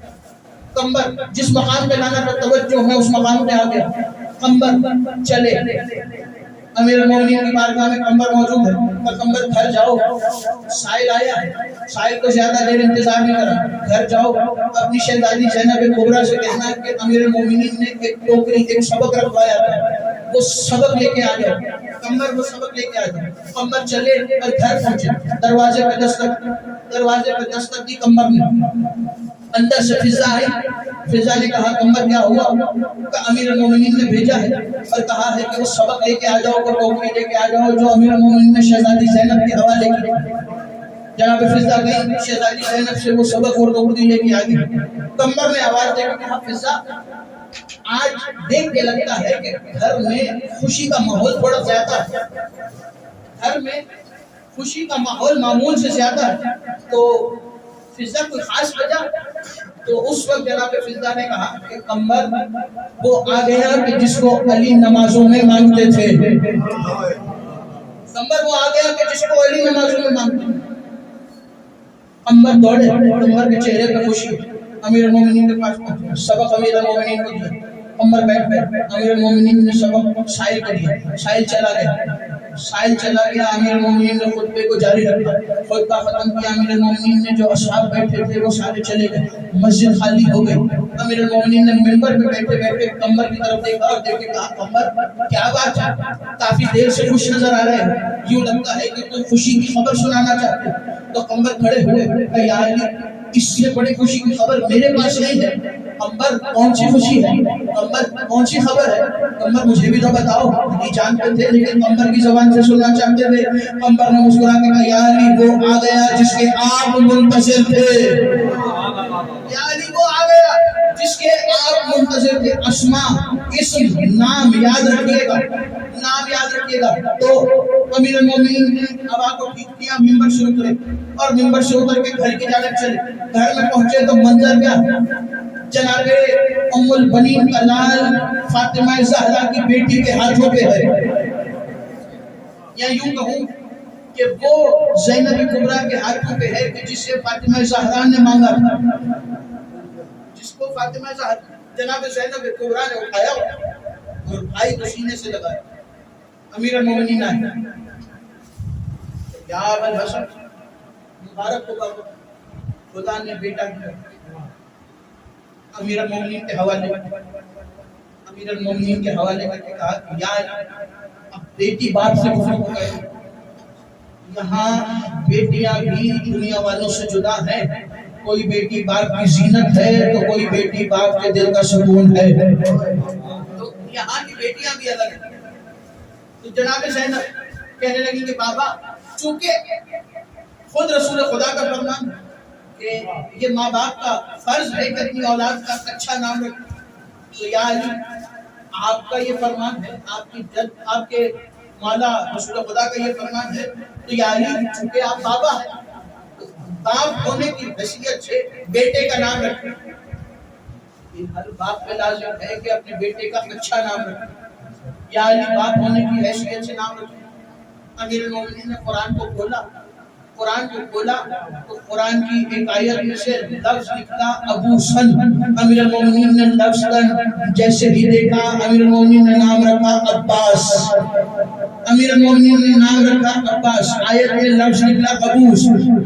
S1: قمبر جس مقام پہ لانا پر توجہ ہے اس مقام پہ آ گیا. قمبر چلے امیر المومنین کی بارگاہ میں قمبر موجود ہے. قمبر گھر جاؤ. سائل آیا. سائل کو زیادہ دیر انتظار نہیں کرا. گھر جاؤ اپنی شہزادی زینب کبریٰ سے کہنا کہ امیر المومنین نے ایک ٹوکری ایک سبق رکھوایا تھا وہ سبق لے کے آ جاؤ. قمبر وہ سبق لے کے آ جاؤ. قمبر چلے اور گھر پہنچے. دروازے پہ دستک دی. قمبر نے اندر سے فضا آئی. فضا نے کہا قمبر کیا ہوا؟ کہ امیر المومنین نے بھیجا ہے اور کہا ہے کہ وہ سبق لے کے آ جاؤ, وہ ٹوکری لے کے آ جاؤ جو امیر المومنین نے شہزادی زینب کے حوالے کی. جناب فضا گئی شہزادی زینب سے وہ سبق اور ٹوکری لے کے آ گئی. قمبر نے آواز دے کے کہا فضا آج دیکھ کے لگتا ہے کہ گھر میں خوشی کا ماحول تھوڑا زیادہ ہے. گھر میں خوشی کا ماحول معمول سے زیادہ ہے. تو فضا کوئی خاص وجہ؟ تو اس وقت جناب فضا نے کہا کہ قمبر وہ آ گیا کہ جس کو علی نمازوں میں مانگتے تھے. قمبر وہ آ گیا کہ جس کو علی نمازوں میں مانگتے تھے. قمبر دوڑے. قمبر کے چہرے پہ خوشی. امیر المومنین کے پاس پہنچے. سبق امیر المومنین کو دیا. قمبر بیٹھ گئے. امیر المومنین نے سبق سائل کو دیا. سائل چلا گیا. امیر المومنین نے خطبے کو جاری رکھا. خطبہ ختم کیا. امیر المومنین نے جو اصحاب بیٹھے تھے وہ سارے چلے گئے. مسجد خالی ہو گئی. امیر المومنین نے منبر پہ بیٹھے بیٹھے قمبر کی طرف دیکھا اور دیکھ کے کہا قمبر کیا بات ہے؟ کافی دیر سے خوش نظر آ رہے ہیں. یوں لگتا ہے کہ تم خوشی کی خبر سنانا چاہتے ہو. تو قمبر کھڑے ہوئے کہ یا علی اس سے بڑی خوشی کی خبر میرے پاس نہیں ہے. قمبر کون سی خوشی ہے؟ قمبر کون سی خبر ہے؟ قمبر مجھے بھی تو بتاؤ. یہ جانتے تھے لیکن قمبر کی زبان سے سننا چاہتے تھے. قمبر نے مسکرا کے کہا یا علی وہ آ گیا جس کے آپ منتظر تھے. یا علی وہ آ گیا جس کے آپ منتظر تھے. اسماء اسم نام یاد رکھیے گا. نام یاد رکھیے گا. تو امیر المومنین نے ہوا کو ٹھیک کیا. ممبر سے اترے اور ممبر سے اتر کے گھر کی جانب چلے. گھر میں پہنچے تو منظر کیا؟ جناب ام البنین کا لال فاطمہ زہرا کی بیٹی کے ہاتھوں پہ ہے. یا یوں کہوں کہ وہ زینب کبریٰ کے ہاتھوں پہ ہے کہ جس سے فاطمہ زہرا نے مانگا تھا. جس کو فاطمہ زہرا جناب زینب کبریٰ نے اٹھایا اور بھائی کو سینے سے لگایا. امیر المومنین آئے. یا ابا الحسن مبارک ہو بابا خدا نے بیٹا دیا. امیر المومنین کے حوالے کر کے کہا کہ یا اب بیٹی باپ سے گفتگو ہو گئے. یہاں بیٹیاں بھی دنیا والوں سے جدا ہیں. کوئی بیٹی باپ کی زینت ہے تو کوئی بیٹی باپ کے دل کا سکون ہے. تو یہاں کی بیٹیاں بھی الگ ہیں. تو جناب زینب کہنے لگی کہ بابا چونکہ خود رسول خدا کا فرمان کہ یہ ماں باپ کا فرض ہے کہ اپنی اولاد کا اچھا نام رکھے. تو یا علی آپ کا یہ فرمان ہے, آپ کی جد آپ کے مولا رسول خدا کا یہ فرمان ہے. تو یا علی چونکہ آپ بابا ہیں تو باپ ہونے کی حیثیت سے بیٹے کا نام رکھیں. ہر باپ پہ لازم ہے کہ اپنے بیٹے کا اچھا نام رکھے. یا علی باپ ہونے کی حیثیت سے نام رکھیں. امیر المومنین نے قرآن کو کھولا تو قرآن کی ایک آیت میں سے لفظ نکلا ابو سن. امیر المومنین نے لفظ جیسے ہی دیکھا امیر المومنین نے نام رکھا عباس. امیر المومنین نے نام رکھا عباس. آیت میں لفظ نکلا ابوس.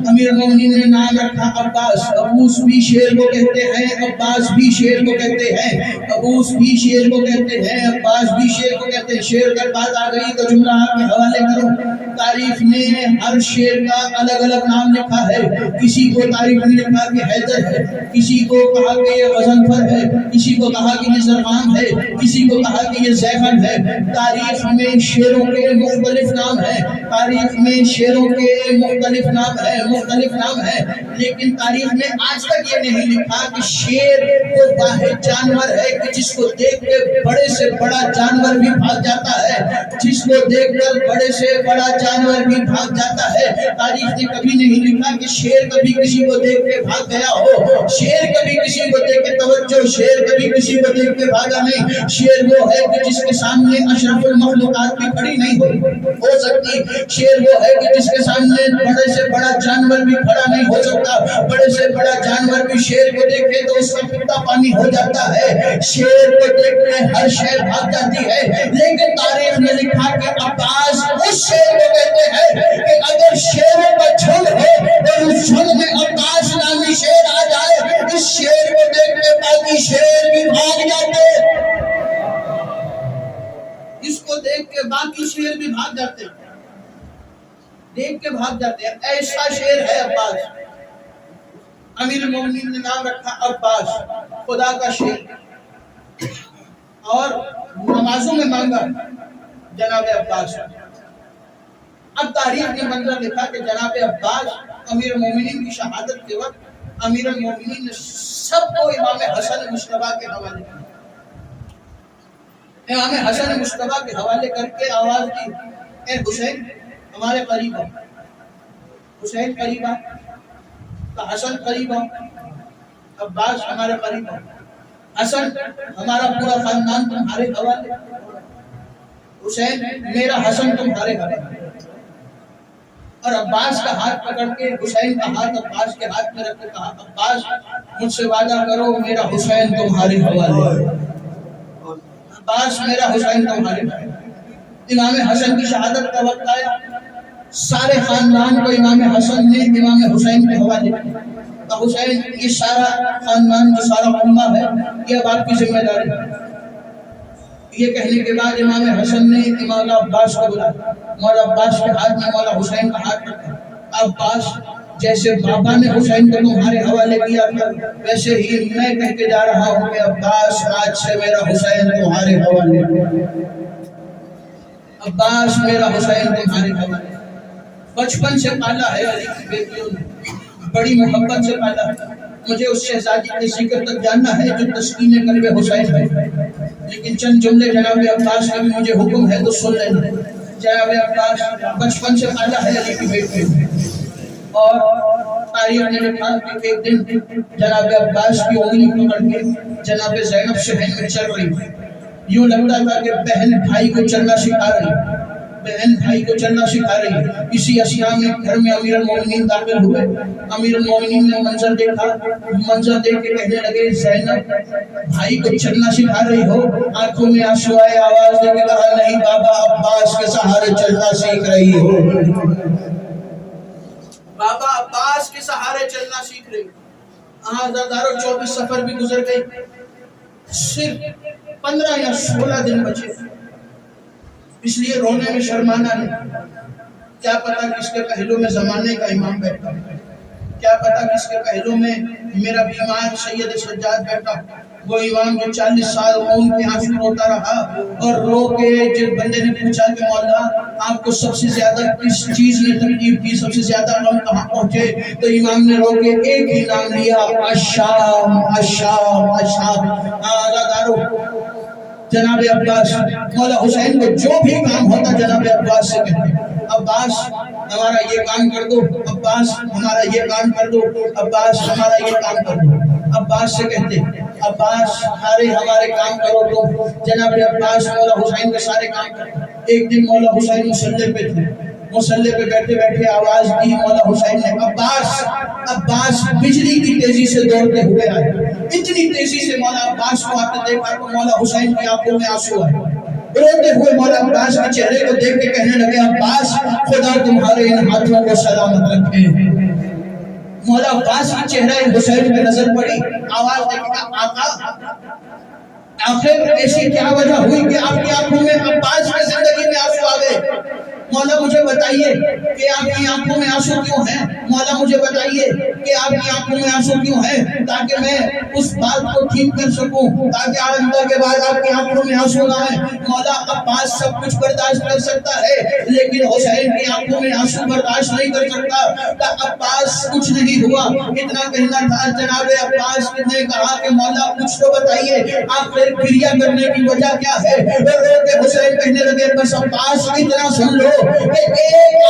S1: امیر المومنین نے نام رکھا عباس. ابوس بھی شیر کو کہتے ہیں, عباس بھی شیر کو کہتے ہیں. ابوس بھی شیر کو کہتے ہیں, عباس بھی شیر کو کہتے ہیں. شیر کے بعد آ گئی تو جملہ آپ کے حوالے کرو. تاریخ میں ہر شیر کا الگ الگ نام لکھا ہے. کسی کو تاریخ میں لکھا کہ حیدر ہے, کسی کو کہا کہ یہ غضنفر ہے, کسی کو کہا کہ یہ زرقان ہے, کسی کو کہا کہ یہ زیفن ہے. تاریخ میں شیروں کے مختلف نام ہیں، تاریخ میں شیروں کے مختلف نام ہیں، لیکن تاریخ میں آج تک یہ نہیں لکھا کہ شیر وہ واحد جانور ہے کہ جس کو دیکھ کے بڑے سے بڑا جانور بھی بھاگ جاتا ہے، جس کو دیکھ کر بڑے سے بڑا جانور بھی بھاگ جاتا ہے۔ تاریخ نے کبھی نہیں لکھا کہ شیر کبھی کسی کو دیکھ کے بھاگ گیا ہو، شیر کبھی کسی کو دیکھ کے توجہ، شیر کبھی کسی کو دیکھ کے بھاگا نہیں۔ شیر وہ ہے کہ جس کے سامنے اشرف المخلوقات بھی کھڑی نہیں ہو سکتی، شیر وہ ہے کہ جس کے سامنے بڑے سے بڑا جانور بھی کھڑا نہیں ہو سکتا، بڑے سے بڑا جانور بھی شیر کو دیکھے تو اس کا پتا پانی ہو جاتا ہے، شیر کو دیکھ کے ہر شے بھاگ جاتی ہے۔ لیکن تاریخ نے لکھا کہ عباس اس شیر کو کہتے ہیں کہ اگر شیروں کا جھنڈ ہے اور اس جھنڈ میں عباس نامی شیر آ جائے، اس شیر کو دیکھ کے باقی شیر بھی بھاگ جاتے، اس کو دیکھ کے باقی شیر بھی بھاگ جاتے، دیکھ کے بھاگ جاتے ہیں۔ ایسا شیر ہے عباس، امیر المومنین نے نام رکھا عباس، خدا کا شیر، اور نمازوں میں مانگا جناب عباس۔ اب تاریخ نے منظر لکھا کہ جناب عباس امیر المومنین کی شہادت کے وقت امیر المومنین نے سب کو امام حسن مجتبیٰ کے حوالے کیا، امام حسن مجتبیٰ کے حوالے کر کے آواز دی، اے حسین ہمارے قریب آ، حسین قریب آ، حسن قریب آ، عباس ہمارے قریب آ، حسن ہمارا پورا خاندان تمہارے حوالے، حسین میرا حسن تمہارے حوالے۔ اور عباس کا ہاتھ پکڑ کے حسین کا ہاتھ عباس کے ہاتھ میں رکھ کے کہا، عباس مجھ سے وعدہ کرو میرا حسین تمہارے حوالے، عباس میرا حسین تمہارے حوالے۔ امام حسن کی شہادت کا وقت آیا، سارے خاندان کو امام حسن نے امام حسین کے حوالے کیا، حسین یہ سارا خاندان جو سارا امہ ہے یہ اب آپ کی ذمہ داری ہے۔ یہ کہنے کے بعد امام حسن نے مولا عباس کو بلایا، مولا عباس کے ہاتھ میں مولا حسین کا ہاتھ رکھا، عباس جیسے بابا نے حسین کو تمہارے حوالے کیا تھا ویسے ہی میں کہہ کے جا رہا ہوں کہ عباس آج سے میرا حسین تمہارے حوالے، عباس میرا حسین تمہارے حوالے۔ بچپن سے پالا ہے علی کی بیٹیوں نے، بڑی محبت سے پالا ہے، مجھے اس شہزادی کے ذکر تک جاننا ہے جو تسکین قلب حسین ہے، لیکن چند جملے جناب عباس کا بھی مجھے حکم ہے تو سن لینا۔ جناب عباس بچپن سے پالا ہے علی کی بیٹیوں نے، اور تاریخ نے لکھا کہ ایک دن جناب عباس کی انگلی پکڑ کے جناب زینب صحن میں چل رہی، یوں لگتا تھا کہ بہن بھائی کو چلنا سکھا رہی، بہن بھائی کو چلنا سکھا رہی۔ اسی اسنا میں گھر میں امیر المومنین داخل ہوئے، امیر المومنین نے منظر دیکھا، منظر دیکھ کے کہنے لگے زینب بھائی کو چلنا سکھا رہی ہو؟ آنکھوں میں آنسو آئے، آواز دے کے کہا نہیں بابا، عباس کے سہارے چلنا سیکھ رہی ہو، بابا عباس کے سہارے چلنا سیکھ رہی ہو۔ ہزاروں 24 سفر بھی گزر گئی، صرف 15 یا 16 دن بچے، اس لیے رونے میں شرمانا نہیں۔ کیا پتا کس کے پہلو میں زمانے کا امام بیٹھا، کیا پتا کس کے پہلو میں میرا بیمار سید سجاد بیٹھا، وہ امام جو 40 سال خون کے آنسو روتا رہا، اور رو کے جب بندے نے پوچھا کہ مولا آپ کو سب سے زیادہ کس چیز نے تکلیف کی، سب سے زیادہ غم کہاں پہنچے، تو امام نے رو کے ایک ہی نام لیا، الشام الشام الشام۔ آزادارو جناب عباس مولا حسین کو جو بھی کام ہوتا جناب عباس سے کہتے، عباس ہمارا یہ کام کر دو، عباس ہمارا یہ کام کر دو، عباس ہمارا یہ کام کر دو، عباس سے کہتے عباس ہمارے کام کرو تو جناب عباس مولا حسین کے سارے کام کرتے۔ ایک دن مولا حسین مصلی پہ تھے، مصلی پہ بیٹھے بیٹھے آواز دی مولا حسین نے، عباس عباس بجلی کی تیزی سے دوڑتے ہوئے آئے، اتنی تیزی سے مولا عباس کو آتے دیکھا تو مولا حسین کی آنکھوں میں آنسو آئے، روتے ہوئے مولا عباس کے چہرے کو دیکھ کے کہنے لگے عباس خدا تمہارے ان ہاتھوں کو سلامت رکھے۔ مولا عباس کی چہرہ حسین پہ نظر پڑی، آواز دے کے کہا آقا آخر ایسی کیا وجہ ہوئی کہ آپ کی آنکھوں میں عباس کی زندگی میں آنسو آ گئے؟ مولا مجھے بتائیے کہ آپ کی آنکھوں میں آنسو کیوں ہیں؟ مولا مجھے بتائیے کہ آپ کی آنکھوں میں آنسو کیوں ہیں، تاکہ میں اس بات کو ٹھیک کر سکوں، تاکہ آئندہ کے بعد آپ کی آنکھوں میں آنسو نہ آئے۔ مولا عباس سب کچھ برداشت کر سکتا ہے، لیکن حسین کی آنکھوں میں آنسو برداشت نہیں کر سکتا۔ کہ عباس کچھ نہیں ہوا، اتنا کہنا تھا۔ جناب عباس نے کہا کہ مولا کچھ تو بتائیے، آخر کریا کرنے کی وجہ کیا ہے؟ حسین کہنے لگے بس عباس اتنا سن لو کہ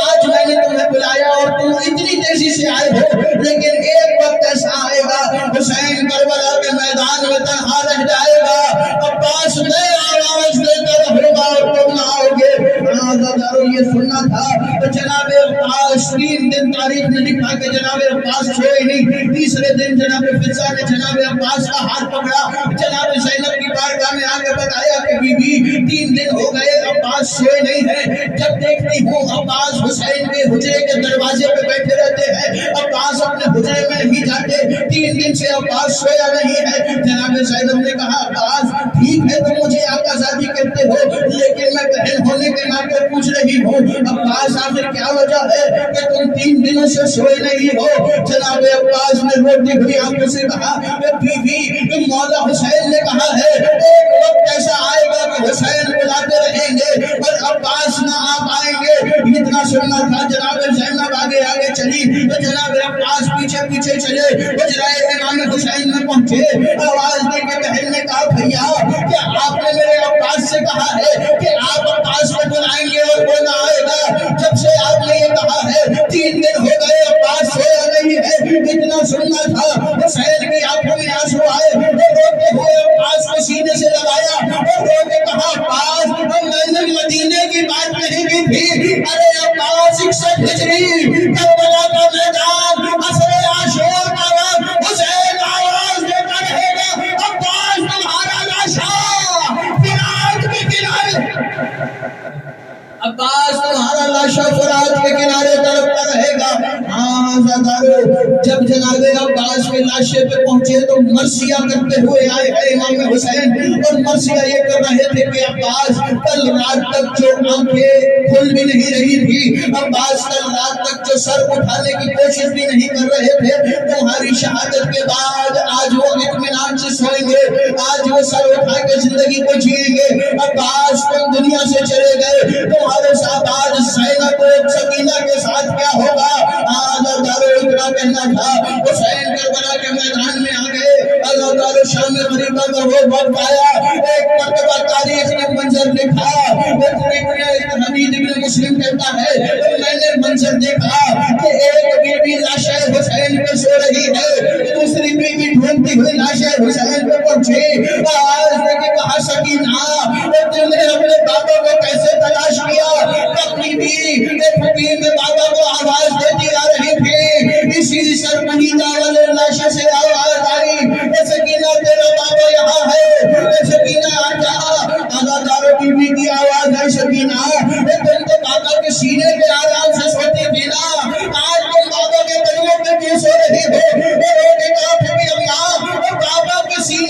S1: آج میں نے تمہیں بلایا اور تم اتنی تیزی سے آئے ہو، لیکن ایک وقت ایسا آئے گا حسین کربلا کے میدان میں تنہا رہ جائے گا، عباس میں آواز دے کر ہوگا اور تم نہ آؤ گے۔ یہ سننا تھا۔ تو جناب عباس 3 دن تاریخ میں لکھا کہ جناب عباس سوئے نہیں۔ تیسرے دن جناب فضا نے جناب عباس کا ہاتھ پکڑا، جناب زینب کی بارگاہ میں آ کے بتایا کہ بی بی 3 دن ہو گئے عباس سوئے نہیں ہے۔ جب دیکھتی ہوں عباس حسین کے حجرے کے دروازے پہ بیٹھے رہتے ہیں، عباس اپنے حجرے میں نہیں جاتے، 3 دن سے عباس سویا نہیں ہے۔ جناب زینب نے کہا عباس ٹھیک ہے تم مجھے آقا زادی کہتے ہو، لیکن میں بہن ہونے کے ناطے پوچھ رہی ہوں عباس آخر کیا وجہ ہے کہ تم 3 دنوں سے سوئے نہیں ہو؟ جناب عباس نے روتی ہوئی آنکھوں سے کہا کہ بیوی مولا حسین نے کہا ہے ایک وقت ایسا آئے گا کہ حسین بلاتے رہیں گے اور عباس نہ آ پائیں گے۔ اتنا سننا تھا۔ جناب زینب آگے آگے چلی تو جناب عباس پیچھے پیچھے چلے، حجرہ امام حسین میں پہنچے، آواز دے کے بہن نے کہا بھیا کیا آپ نے میرے عباس سے کہا ہے کہ آپ عباس کو بلائیں گے اور وہ نہ آئے گا؟ جب سے آپ نے یہ کہا ہے 3 دن ہو گئے عباس سویا نہیں ہے۔ اتنا سننا تھا۔ حسین کی آنکھوں میں آنسو آئے، وہ روتے ہوئے عباس کو سینے سے لگایا اور رو کے کہا عباس میں نے مدینے کی بات نہیں کی تھی، ارے عباس 61 ہجری کربلا کا میدان، عصر عاشور کا وقت، حسین آواز دیتا رہے گا عباس تمہارا لاشا فرات کے کنارے، عباس تمہارا لاشا فرات کے کنارے تڑپتا رہے گا۔ ہاں زادارو جب جناب عباس کے لاشے پہ پہنچے تو مرثیہ کرتے ہوئے آئے ہیں امام حسین، اور مرثیہ یہ کر رہے تھے کہ عباس کل رات تک جو آنکھیں کھل بھی نہیں رہی تھی، عباس کل رات تک جو سر اٹھانے کی کوشش بھی نہیں کر رہے تھے، تمہاری شہادت کے بعد آج وہ اطمینان سے سوئیں گے، آج وہ سر اٹھا کے زندگی کو جئیں گے۔ عباس تم دنیا سے چلے گئے، تمہارے ساتھ آج زینب و سکینہ کے ساتھ کیا ہوگا؟ اللہ تعالیٰ اتنا کہنا تھا۔ حسین کربلا کے میدان میں آ گئے، اللہ تعالیٰ شام غریبہ کا وہ وقت آیا، ایک مرتبہ تاریخ نے منظر لکھا، حمید ابن مسلم کہتا ہے میں نے منظر دیکھا کہ ایک بی بی لاشے حسین پہ سو رہی ہے، دوسری بی بی ڈھونڈتی ہوئی لاشے حسین پہ پہنچی، آواز دے کے کہا سکینہ تم نے اپنے بابا کو کیسے تلاش کیا؟ اپنی بھی ایک فقیر میں بابا کو آواز دیتی آ رہی تھی، اسی سرمنیدہ والے لاشے سے آواز آئی سکینہ تیرا بابا یہاں ہے، سکینہ آجا۔ اللہ تعالیٰ بی بی کی آواز ہے سکینہ تم تو بابا کے سینے کے آرام سے سوتی تھی نا، آج تم بابا کے قدموں پہ کیوں سو رہی ہو؟ بابا کے سینے